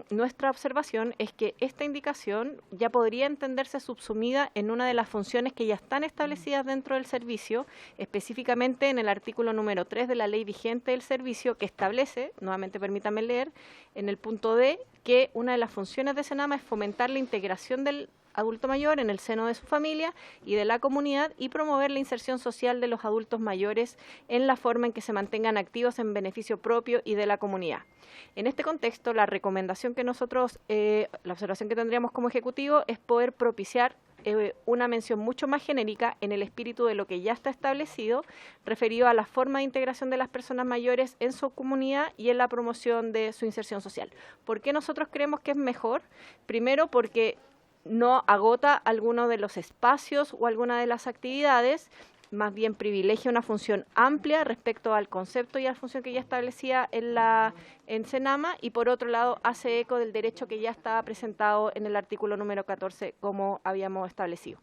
nuestra observación es que esta indicación ya podría entenderse subsumida en una de las funciones que ya están establecidas dentro del servicio, específicamente en el artículo número 3 de la ley vigente del servicio, que establece, nuevamente permítame leer, en el punto D, que una de las funciones de Senama es fomentar la integración del adulto mayor en el seno de su familia y de la comunidad y promover la inserción social de los adultos mayores en la forma en que se mantengan activos en beneficio propio y de la comunidad. En este contexto, la recomendación que nosotros, la observación que tendríamos como Ejecutivo es poder propiciar una mención mucho más genérica en el espíritu de lo que ya está establecido, referido a la forma de integración de las personas mayores en su comunidad y en la promoción de su inserción social. ¿Por qué nosotros creemos que es mejor? Primero, porque no agota alguno de los espacios o alguna de las actividades, más bien privilegia una función amplia respecto al concepto y a la función que ya establecía en Senama, y por otro lado hace eco del derecho que ya estaba presentado en el artículo número 14 como habíamos establecido.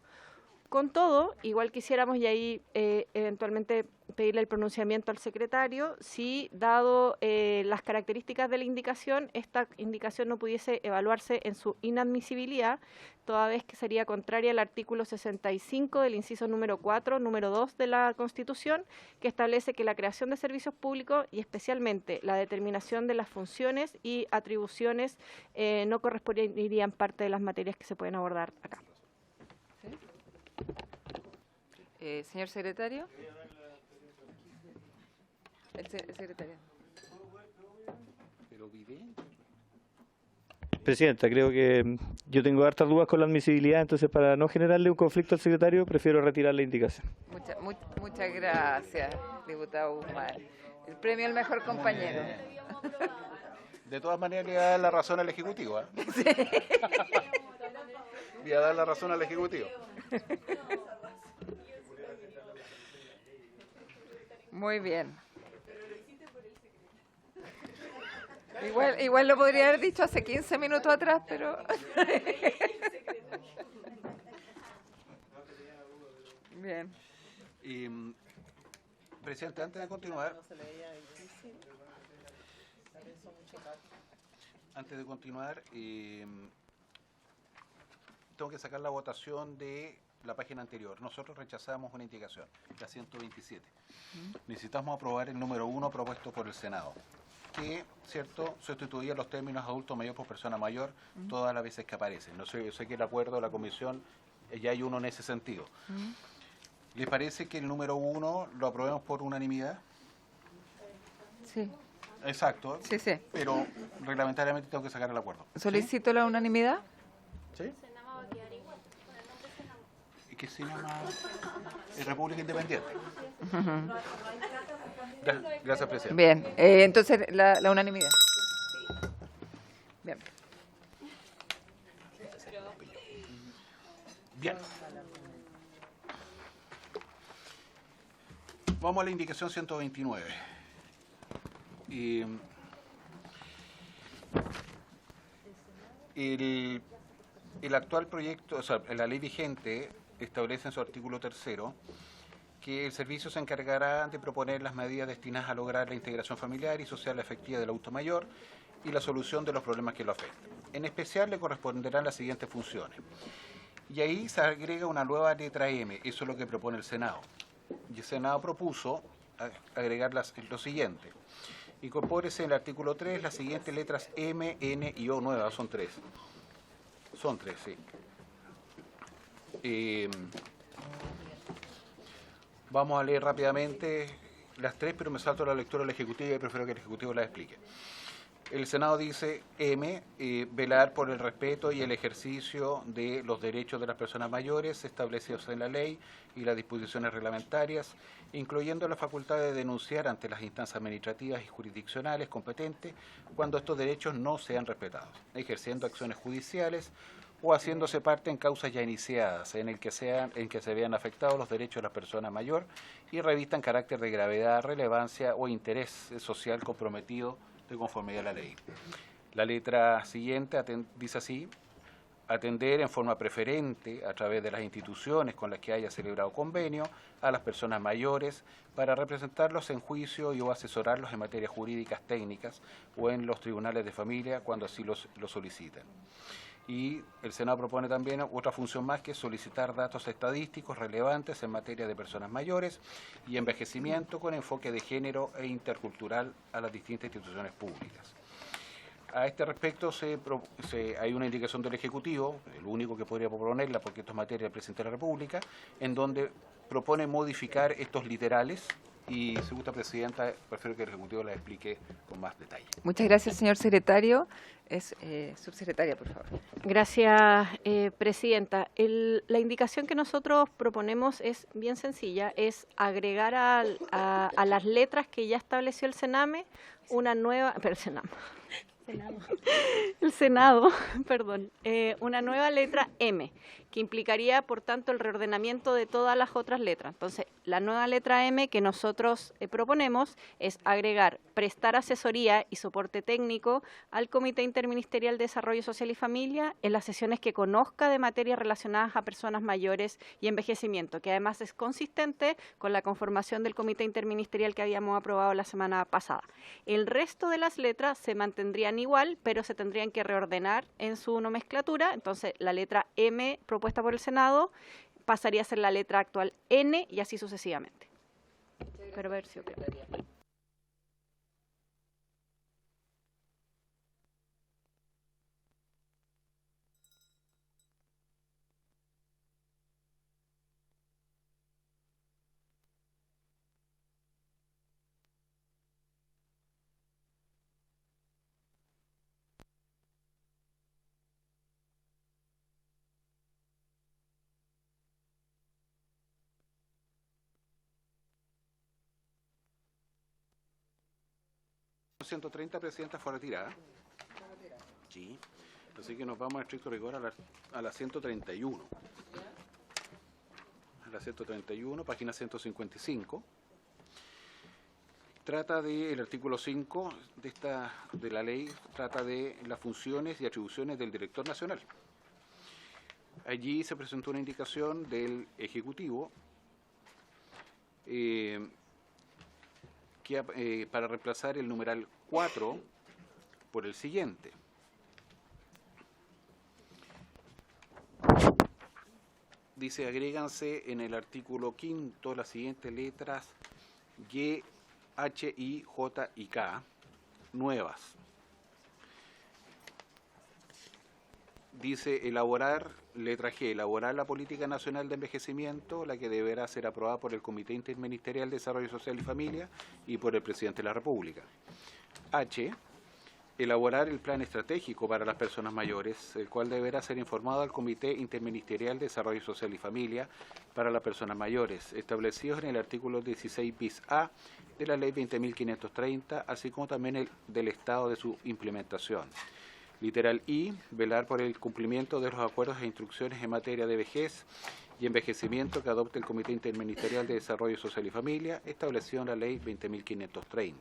Con todo, igual quisiéramos y ahí eventualmente pedirle el pronunciamiento al secretario, si dado las características de la indicación, esta indicación no pudiese evaluarse en su inadmisibilidad, toda vez que sería contraria al artículo 65 del inciso número 4, número 2 de la Constitución, que establece que la creación de servicios públicos y especialmente la determinación de las funciones y atribuciones no corresponderían parte de las materias que se pueden abordar acá. Señor secretario. El secretario. Presidenta, creo que yo tengo hartas dudas con la admisibilidad, entonces para no generarle un conflicto al secretario, prefiero retirar la indicación. Muchas gracias, diputado Guzmán. El premio al mejor compañero. De todas maneras, le voy a dar la razón al Ejecutivo. Sí. Le voy a dar la razón al Ejecutivo. Muy bien. Igual lo podría haber dicho hace 15 minutos atrás, pero... Bien. Presidente, antes de continuar... tengo que sacar la votación de la página anterior. Nosotros rechazamos una indicación, la 127. Necesitamos aprobar el número 1 propuesto por el Senado, que, ¿cierto?, sustituía los términos adulto mayor por persona mayor todas las veces que aparecen. No sé, yo sé que el acuerdo de la comisión, ya hay uno en ese sentido. ¿Les parece que el número 1 lo aprobemos por unanimidad? Sí. Exacto. Sí, sí. Pero reglamentariamente tengo que sacar el acuerdo. ¿Solicito la unanimidad? ¿Sí? Que se llama República Independiente. Gracias, presidente. Bien, entonces la unanimidad. Bien. Bien. Vamos a la indicación 129. El actual proyecto, o sea, la ley vigente establece en su artículo 3º que el servicio se encargará de proponer las medidas destinadas a lograr la integración familiar y social efectiva del adulto mayor y la solución de los problemas que lo afectan. En especial le corresponderán las siguientes funciones. Y ahí se agrega una nueva letra M, eso es lo que propone el Senado. Y el Senado propuso agregar lo siguiente. Incorpórese en el artículo 3 las siguientes letras M, N y O nuevas, son 3. Son 3, sí. Vamos a leer rápidamente las 3, pero me salto la lectura del Ejecutivo y prefiero que el Ejecutivo la explique. El Senado dice, M, velar por el respeto y el ejercicio de los derechos de las personas mayores establecidos en la ley y las disposiciones reglamentarias, incluyendo la facultad de denunciar ante las instancias administrativas y jurisdiccionales competentes cuando estos derechos no sean respetados, ejerciendo acciones judiciales o haciéndose parte en causas ya iniciadas en que se vean afectados los derechos de la persona mayor y revistan carácter de gravedad, relevancia o interés social comprometido de conformidad a la ley. La letra siguiente dice así: atender en forma preferente a través de las instituciones con las que haya celebrado convenio a las personas mayores para representarlos en juicio y o asesorarlos en materias jurídicas técnicas o en los tribunales de familia cuando así lo soliciten. Y el Senado propone también otra función más, que es solicitar datos estadísticos relevantes en materia de personas mayores y envejecimiento con enfoque de género e intercultural a las distintas instituciones públicas. A este respecto hay una indicación del Ejecutivo, el único que podría proponerla porque esto es materia del Presidente de la República, en donde propone modificar estos literales y, si gusta, Presidenta, prefiero que el Ejecutivo la explique con más detalle. Muchas gracias, señor secretario. Subsecretaria, por favor. Gracias, Presidenta. La indicación que nosotros proponemos es bien sencilla, es agregar a las letras que ya estableció el Sename una nueva... El Senado, perdón, una nueva letra M, que implicaría, por tanto, el reordenamiento de todas las otras letras. Entonces, la nueva letra M que nosotros proponemos es agregar prestar asesoría y soporte técnico al Comité Interministerial de Desarrollo Social y Familia en las sesiones que conozca de materias relacionadas a personas mayores y envejecimiento, que además es consistente con la conformación del Comité Interministerial que habíamos aprobado la semana pasada. El resto de las letras se mantendrían igual, pero se tendrían que reordenar en su nomenclatura. Entonces, la letra M propuesta por el Senado pasaría a ser la letra actual N y así sucesivamente. Pero a ver si opino. La 130, Presidenta, fue retirada. Sí. Así que nos vamos a estricto rigor a la 131. A la 131, página 155. Trata del artículo 5 de la ley, trata de las funciones y atribuciones del director nacional. Allí se presentó una indicación del Ejecutivo para reemplazar el numeral 4 por el siguiente. Dice, agréganse en el artículo 5 las siguientes letras G, H, I, J y K nuevas. Dice, elaborar, letra G, elaborar la Política Nacional de Envejecimiento, la que deberá ser aprobada por el Comité Interministerial de Desarrollo Social y Familia y por el Presidente de la República. H, elaborar el Plan Estratégico para las Personas Mayores, el cual deberá ser informado al Comité Interministerial de Desarrollo Social y Familia para las Personas Mayores, establecidos en el artículo 16 bis A de la Ley 20.530, así como también del estado de su implementación. Literal I, velar por el cumplimiento de los acuerdos e instrucciones en materia de vejez y envejecimiento que adopte el Comité Interministerial de Desarrollo Social y Familia, establecido en la Ley 20.530.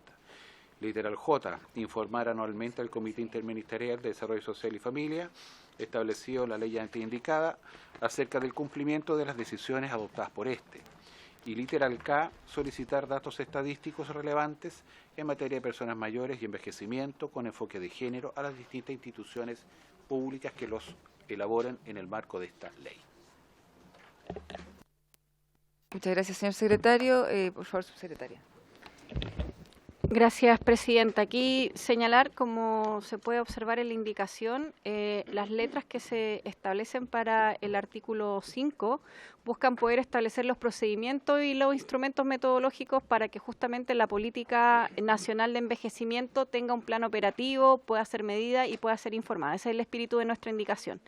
Literal J, informar anualmente al Comité Interministerial de Desarrollo Social y Familia, establecido en la ley antes indicada, acerca del cumplimiento de las decisiones adoptadas por este. Y literal K, solicitar datos estadísticos relevantes en materia de personas mayores y envejecimiento con enfoque de género a las distintas instituciones públicas que los elaboren en el marco de esta ley. Muchas gracias, señor secretario. Por favor, subsecretaria. Gracias, Presidenta. Aquí señalar, como se puede observar en la indicación, las letras que se establecen para el artículo 5 buscan poder establecer los procedimientos y los instrumentos metodológicos para que justamente la política nacional de envejecimiento tenga un plan operativo, pueda ser medida y pueda ser informada. Ese es el espíritu de nuestra indicación.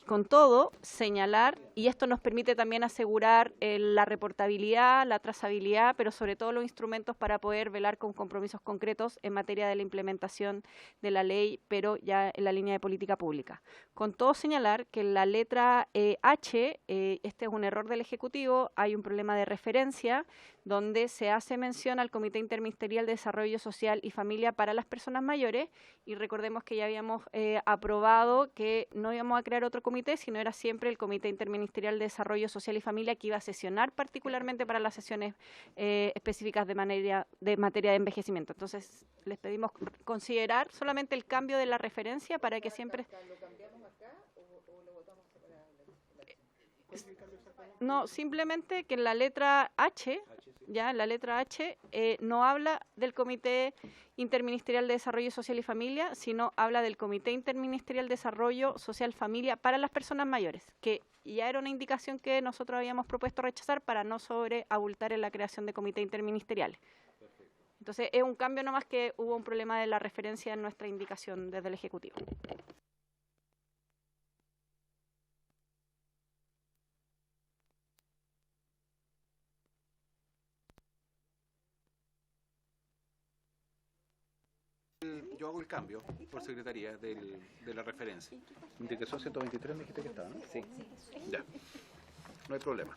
Con todo, señalar, y esto nos permite también asegurar la reportabilidad, la trazabilidad, pero sobre todo los instrumentos para poder velar con compromisos concretos en materia de la implementación de la ley, pero ya en la línea de política pública. Con todo, señalar que en la letra H, este es un error del Ejecutivo, hay un problema de referencia donde se hace mención al Comité Interministerial de Desarrollo Social y Familia para las Personas Mayores, y recordemos que ya habíamos aprobado que no íbamos a crear otro comité, sino era siempre el Comité Interministerial de Desarrollo Social y Familia que iba a sesionar particularmente para las sesiones específicas de materia de envejecimiento. Entonces, les pedimos considerar solamente el cambio de la referencia para que siempre... ¿Lo cambiamos acá o lo votamos separadamente? No, simplemente que en la letra H, ya en la letra H, no habla del Comité Interministerial de Desarrollo Social y Familia, sino habla del Comité Interministerial de Desarrollo Social y Familia para las Personas Mayores, que ya era una indicación que nosotros habíamos propuesto rechazar para no sobreabultar en la creación de comités interministeriales. Entonces, es un cambio nomás que hubo un problema de la referencia en nuestra indicación desde el Ejecutivo. Yo hago el cambio por secretaría de la referencia. Indicación 123 me dijiste que estaba, ¿no? Sí. Ya. No hay problema.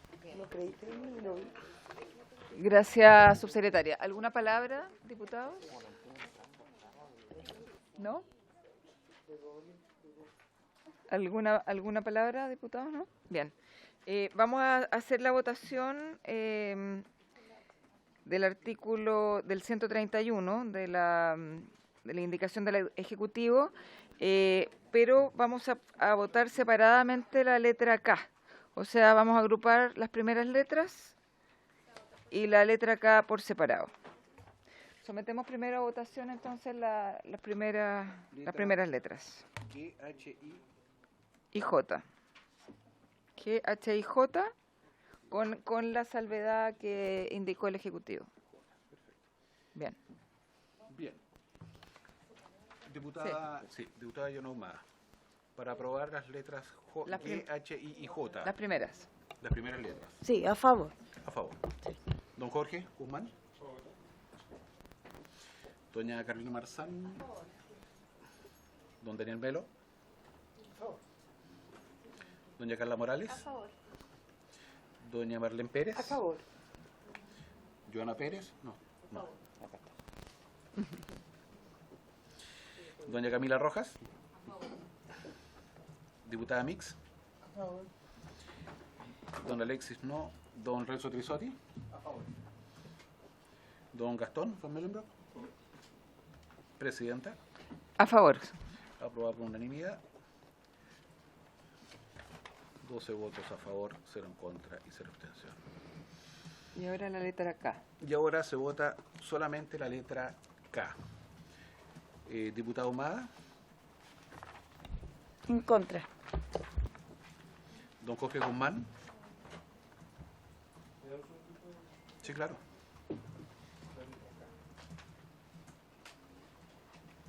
Gracias, subsecretaria. ¿Alguna palabra, diputados? ¿No? ¿Alguna palabra, diputados? ¿No? Bien. Vamos a hacer la votación del artículo del 131 de la indicación del Ejecutivo, pero vamos a votar separadamente la letra K. O sea, vamos a agrupar las primeras letras y la letra K por separado. Sometemos primero a votación entonces las primeras letras. G, H, I y J. G, H, I, J con la salvedad que indicó el Ejecutivo. Bien. Bien. Diputada, sí, diputada Yona Ahumada, para aprobar las letras G, H, I y J. Las primeras. Las primeras letras. Sí, a favor. A favor. Sí. Don Jorge Guzmán. Doña Carolina Marzán. Don Daniel Melo. A favor. Doña Carla Morales. A favor. Doña Marlene Pérez. A favor. Joana Pérez. No. Acá está. Doña Camila Rojas. Diputada Mix. A favor. Don Alexis no. Don Renzo Trisotti. A favor. Don Gastón Van Melenbrock. Presidenta. A favor. Aprobado por unanimidad. 12 votos a favor, 0 en contra y 0 abstención. Y ahora la letra K. Y ahora se vota solamente la letra K. Diputado Ahumada. En contra. Don Jorge Guzmán. Sí, claro.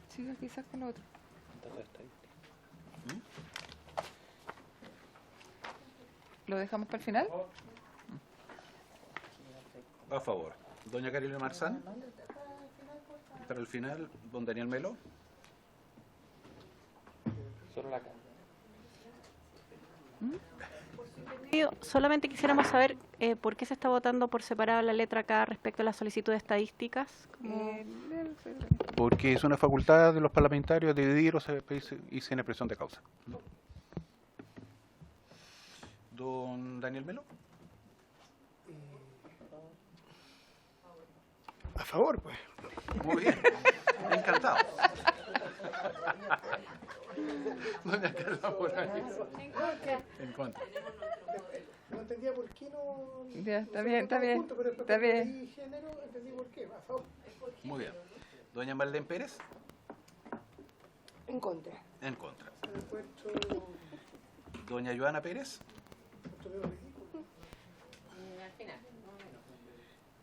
Siga quizás con otro. ¿Lo dejamos para el final? A favor. Doña Carolina Marzán. Para el final, don Daniel Melo. Solo la K. Solamente quisiéramos saber por qué se está votando por separado la letra K respecto a la solicitud de estadísticas. Porque es una facultad de los parlamentarios de dividir y sin expresión de causa. Don Daniel Melo. A favor, pues. Muy bien. Encantado. Doña Carla Morales. En contra. No entendía por qué no... Ya, está bien, está bien. Juntos, pero Está bien. Género, entendí por qué. A favor. Muy bien. Doña Marlene Pérez. En contra. En contra. Doña Joana Pérez.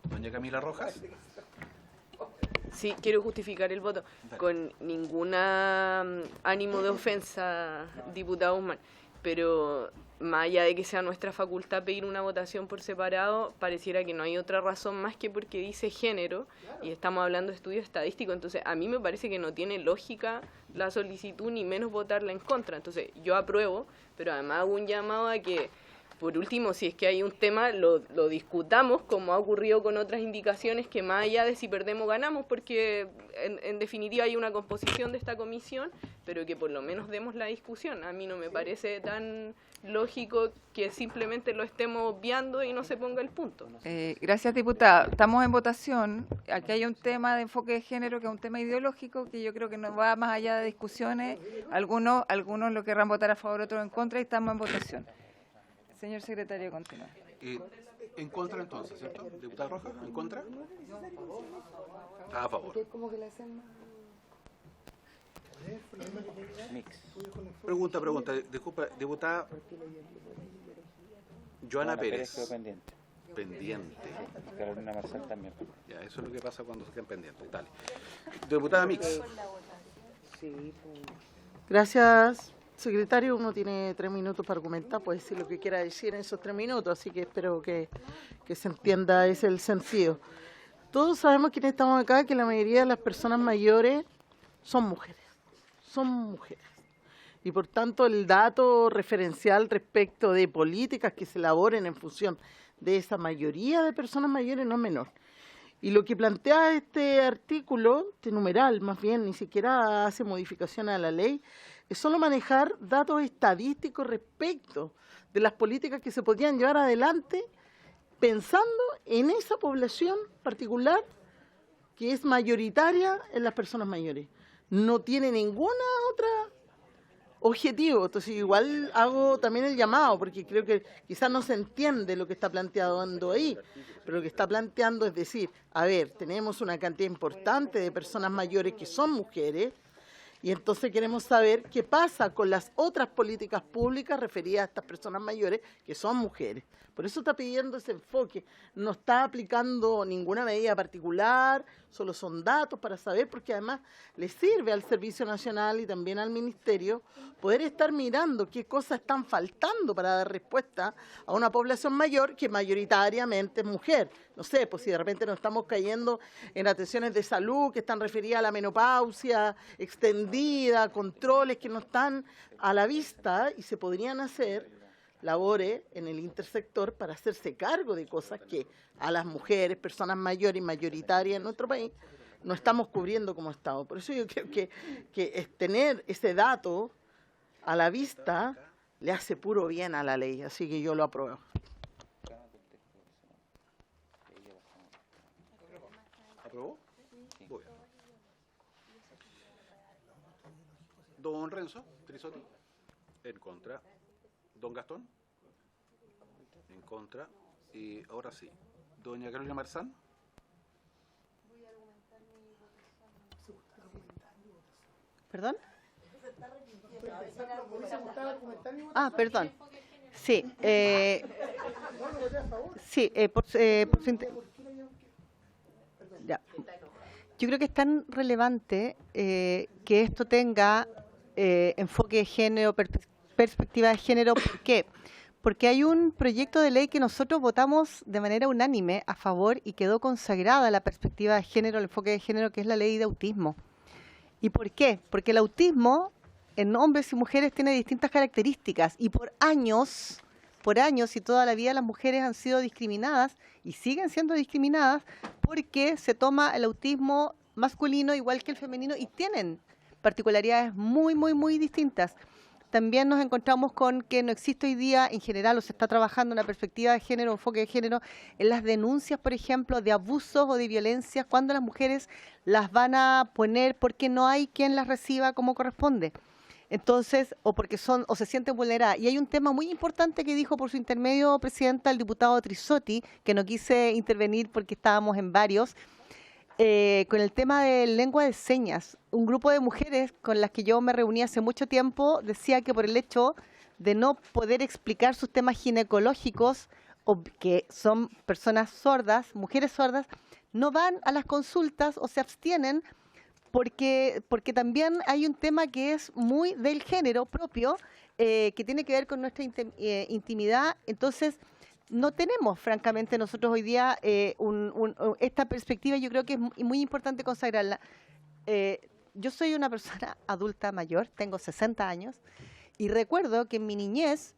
Doña Camila Rojas. Sí, quiero justificar el voto con ningún ánimo de ofensa, diputado Guzmán, pero más allá de que sea nuestra facultad pedir una votación por separado, pareciera que no hay otra razón más que porque dice género y estamos hablando de estudio estadístico, entonces a mí me parece que no tiene lógica la solicitud ni menos votarla en contra, entonces yo apruebo, pero además hago un llamado a que por último, si es que hay un tema, lo discutamos, como ha ocurrido con otras indicaciones, que más allá de si perdemos ganamos, porque en definitiva hay una composición de esta comisión, pero que por lo menos demos la discusión. A mí no me parece tan lógico que simplemente lo estemos obviando y no se ponga el punto. Gracias, diputada. Estamos en votación. Aquí hay un tema de enfoque de género que es un tema ideológico que yo creo que no va más allá de discusiones. Algunos lo querrán votar a favor, otros en contra, y estamos en votación. Señor secretario, continúa. En contra entonces, ¿cierto? Diputada Rojas, ¿en contra? A favor. Pregunta. Disculpa, diputada Joana Pérez. Quedó pendiente. Pendiente. Sí, Carolina Marzal también. Ya, eso es lo que pasa cuando se quedan pendientes. Dale. Diputada Mix. Gracias, secretario. Uno tiene 3 minutos para argumentar, puede decir lo que quiera decir en esos 3 minutos, así que espero que se entienda ese el sentido. Todos sabemos quienes estamos acá que la mayoría de las personas mayores son mujeres. Y por tanto el dato referencial respecto de políticas que se elaboren en función de esa mayoría de personas mayores no es menor. Y lo que plantea este artículo, este numeral más bien, ni siquiera hace modificación a la ley, es solo manejar datos estadísticos respecto de las políticas que se podrían llevar adelante pensando en esa población particular que es mayoritaria en las personas mayores. No tiene ninguna otra objetivo. Entonces igual hago también el llamado, porque creo que quizás no se entiende lo que está planteando ahí, pero lo que está planteando es decir, a ver, tenemos una cantidad importante de personas mayores que son mujeres, y entonces queremos saber qué pasa con las otras políticas públicas referidas a estas personas mayores que son mujeres. Por eso está pidiendo ese enfoque. No está aplicando ninguna medida particular, solo son datos para saber, porque además le sirve al Servicio Nacional y también al Ministerio poder estar mirando qué cosas están faltando para dar respuesta a una población mayor que mayoritariamente es mujer. No sé, pues si de repente nos estamos cayendo en atenciones de salud que están referidas a la menopausia extendida, controles que no están a la vista y se podrían hacer labores en el intersector para hacerse cargo de cosas que a las mujeres, personas mayores y mayoritarias en nuestro país, no estamos cubriendo como Estado. Por eso yo creo que tener ese dato a la vista le hace puro bien a la ley, así que yo lo apruebo. ¿Aprobó? Muy bien. Don Renzo Trisotti, en contra. Don Gastón, en contra. Y ahora sí, doña Carolina Marzán. ¿Perdón? Perdón. Sí, ya. Yo creo que es tan relevante que esto tenga enfoque de género, perspectiva de género. ¿Por qué? Porque hay un proyecto de ley que nosotros votamos de manera unánime a favor y quedó consagrada la perspectiva de género, el enfoque de género, que es la ley de autismo. ¿Y por qué? Porque el autismo en hombres y mujeres tiene distintas características y por años y toda la vida las mujeres han sido discriminadas y siguen siendo discriminadas porque se toma el autismo masculino igual que el femenino y tienen particularidades muy, muy, muy distintas. También nos encontramos con que no existe hoy día, en general, o se está trabajando una perspectiva de género, enfoque de género, en las denuncias, por ejemplo, de abusos o de violencias, cuando las mujeres las van a poner porque no hay quien las reciba como corresponde. Entonces, o porque son, o se sienten vulneradas. Y hay un tema muy importante que dijo por su intermedio, presidenta, el diputado Trisotti, que no quise intervenir porque estábamos en varios. con el tema de lengua de señas. Un grupo de mujeres con las que yo me reuní hace mucho tiempo decía que por el hecho de no poder explicar sus temas ginecológicos, o que son personas sordas, mujeres sordas, no van a las consultas o se abstienen porque también hay un tema que es muy del género propio, que tiene que ver con nuestra intimidad. Entonces, no tenemos, francamente, nosotros hoy día esta perspectiva. Yo creo que es muy importante consagrarla. Yo soy una persona adulta mayor, tengo 60 años, y recuerdo que en mi niñez,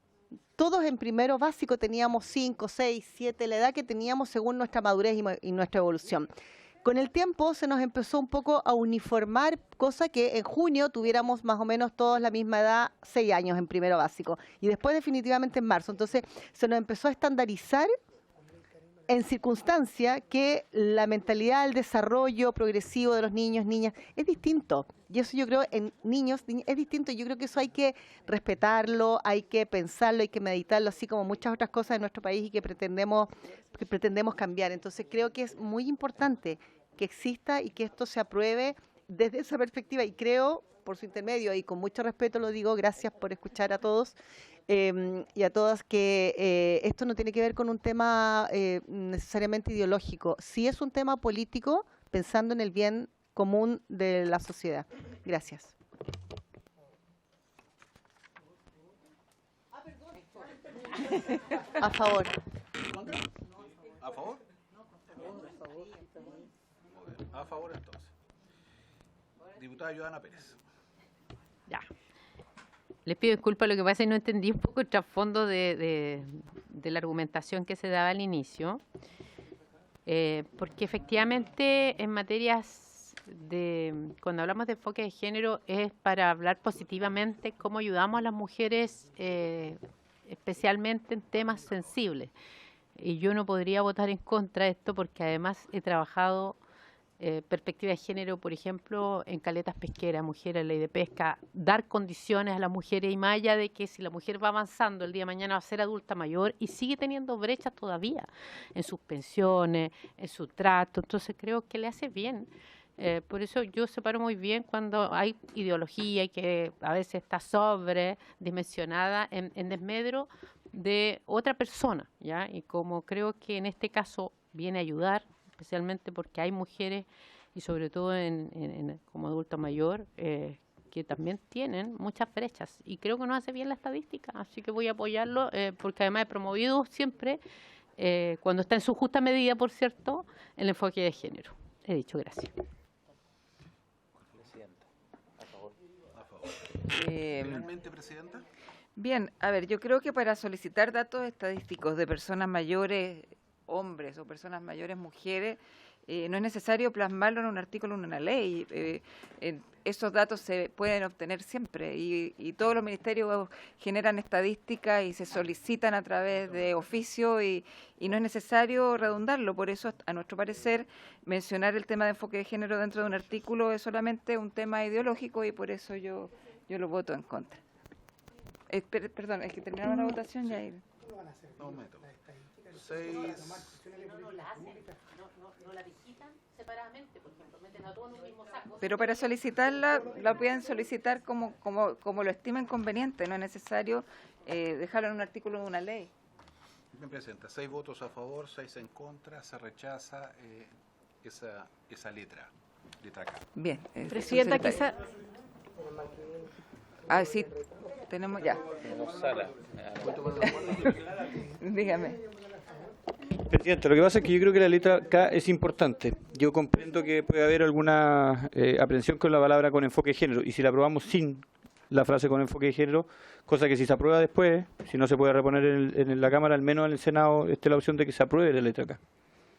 todos en primero básico teníamos 5, 6, 7, la edad que teníamos según nuestra madurez y nuestra evolución. Con el tiempo se nos empezó un poco a uniformar, cosa que en junio tuviéramos más o menos todos la misma edad, 6 años en primero básico, y después definitivamente en marzo. Entonces se nos empezó a estandarizar en circunstancia que la mentalidad, el desarrollo progresivo de los niños, niñas, es distinto. Y eso yo creo en niños es distinto. Yo creo que eso hay que respetarlo, hay que pensarlo, hay que meditarlo, así como muchas otras cosas en nuestro país y que pretendemos cambiar. Entonces creo que es muy importante que exista y que esto se apruebe desde esa perspectiva. Y creo, por su intermedio, y con mucho respeto lo digo, gracias por escuchar a todos, y a todas, que esto no tiene que ver con un tema necesariamente ideológico. Sí es un tema político, pensando en el bien común de la sociedad. Gracias. A favor. ¿A favor? A favor, entonces. Diputada Joana Pérez. Ya. Les pido disculpas, lo que pasa es que no entendí un poco el trasfondo de la argumentación que se daba al inicio, porque efectivamente en materias cuando hablamos de enfoque de género es para hablar positivamente cómo ayudamos a las mujeres, especialmente en temas sensibles. Y yo no podría votar en contra de esto porque además he trabajado perspectiva de género, por ejemplo, en caletas pesqueras, mujeres, ley de pesca, dar condiciones a las mujeres, y más allá de que si la mujer va avanzando, el día de mañana va a ser adulta mayor y sigue teniendo brechas todavía en sus pensiones, en su trato. Entonces creo que le hace bien. Por eso yo separo muy bien cuando hay ideología y que a veces está sobredimensionada en desmedro de otra persona, ¿ya? Y como creo que en este caso viene a ayudar, especialmente porque hay mujeres, y sobre todo como adulta mayor, que también tienen muchas brechas, y creo que nos hace bien la estadística, así que voy a apoyarlo, porque además he promovido siempre, cuando está en su justa medida, por cierto, el enfoque de género. He dicho gracias. Finalmente, Presidenta. Bien, a ver, yo creo que para solicitar datos estadísticos de personas mayores, hombres, o personas mayores, mujeres, no es necesario plasmarlo en un artículo, en una ley. Esos datos se pueden obtener siempre, y todos los ministerios generan estadísticas y se solicitan a través de oficio, y no es necesario redundarlo. Por eso, a nuestro parecer, mencionar el tema de enfoque de género dentro de un artículo es solamente un tema ideológico, y por eso yo lo voto en contra. Perdón, es que terminamos la votación ya. No, un momento. No la digitan separadamente, por ejemplo, meten a todos en un mismo saco. Pero para solicitarla, la pueden solicitar como lo estimen conveniente, no es necesario dejarlo en un artículo de una ley. Bien, Presidenta, 6 votos a favor, 6 en contra, se rechaza esa letra K. Bien. Presidenta, quizá... Ah, sí, tenemos ya. Tenemos sala. Dígame. Presidente, lo que pasa es que yo creo que la letra K es importante. Yo comprendo que puede haber alguna aprehensión con la palabra con enfoque de género, y si la aprobamos sin la frase con enfoque de género, cosa que si se aprueba después, si no se puede reponer en la Cámara, al menos en el Senado, esté la opción de que se apruebe la letra K.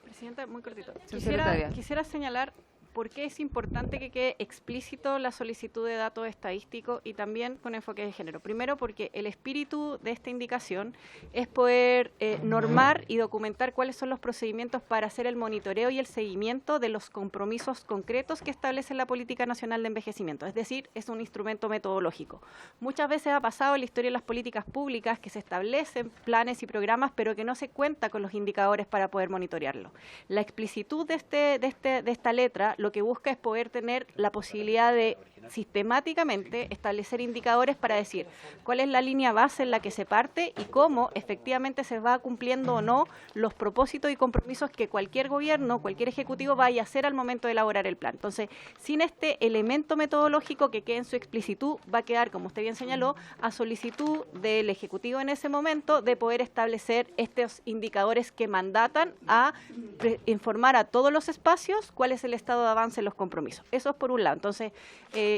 Presidenta, muy cortito. Secretaria. Quisiera señalar por qué es importante que quede explícito la solicitud de datos estadísticos y también con enfoque de género. Primero, porque el espíritu de esta indicación es poder normar y documentar cuáles son los procedimientos para hacer el monitoreo y el seguimiento de los compromisos concretos que establece la Política Nacional de Envejecimiento. Es decir, es un instrumento metodológico. Muchas veces ha pasado en la historia de las políticas públicas que se establecen planes y programas, pero que no se cuenta con los indicadores para poder monitorearlo. La explicitud de esta letra lo que busca es poder tener la posibilidad de sistemáticamente establecer indicadores para decir cuál es la línea base en la que se parte y cómo efectivamente se va cumpliendo o no los propósitos y compromisos que cualquier gobierno, cualquier ejecutivo vaya a hacer al momento de elaborar el plan. Entonces, sin este elemento metodológico que quede en su explicitud, va a quedar, como usted bien señaló, a solicitud del ejecutivo en ese momento de poder establecer estos indicadores que mandatan a informar a todos los espacios cuál es el estado de avance en los compromisos. Eso es por un lado. Entonces,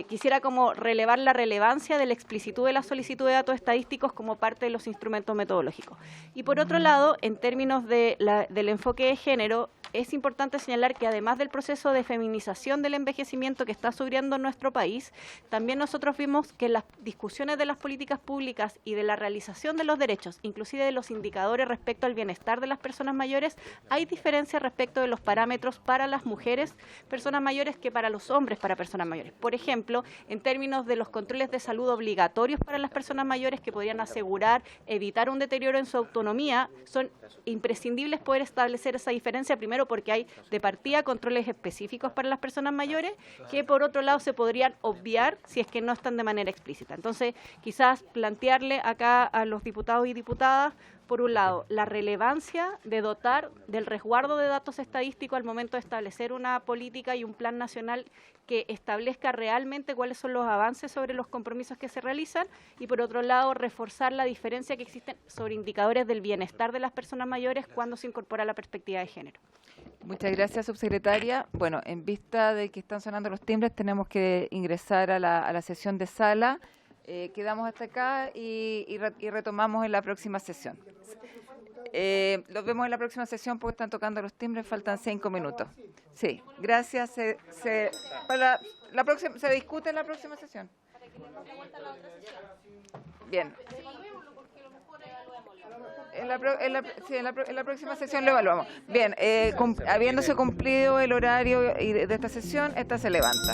quisiera como relevar la relevancia de la explicitud de la solicitud de datos estadísticos como parte de los instrumentos metodológicos. Y por otro lado, en términos del enfoque de género, es importante señalar que además del proceso de feminización del envejecimiento que está sufriendo en nuestro país, también nosotros vimos que en las discusiones de las políticas públicas y de la realización de los derechos, inclusive de los indicadores respecto al bienestar de las personas mayores, hay diferencias respecto de los parámetros para las mujeres, personas mayores, que para los hombres, para personas mayores. Por ejemplo, en términos de los controles de salud obligatorios para las personas mayores que podrían asegurar, evitar un deterioro en su autonomía, son imprescindibles poder establecer esa diferencia, primero porque hay de partida controles específicos para las personas mayores que por otro lado se podrían obviar si es que no están de manera explícita. Entonces, quizás plantearle acá a los diputados y diputadas, por un lado, la relevancia de dotar del resguardo de datos estadísticos al momento de establecer una política y un plan nacional que establezca realmente cuáles son los avances sobre los compromisos que se realizan y, por otro lado, reforzar la diferencia que existen sobre indicadores del bienestar de las personas mayores cuando se incorpora la perspectiva de género. Muchas gracias, subsecretaria. Bueno, en vista de que están sonando los timbres, tenemos que ingresar a la sesión de sala. Quedamos hasta acá y retomamos en la próxima sesión. Los vemos en la próxima sesión porque están tocando los timbres, faltan 5 minutos. Sí, gracias. Para la próxima, ¿se discute en la próxima sesión? Bien. En la próxima sesión lo evaluamos. Bien, habiéndose cumplido el horario de esta sesión, esta se levanta.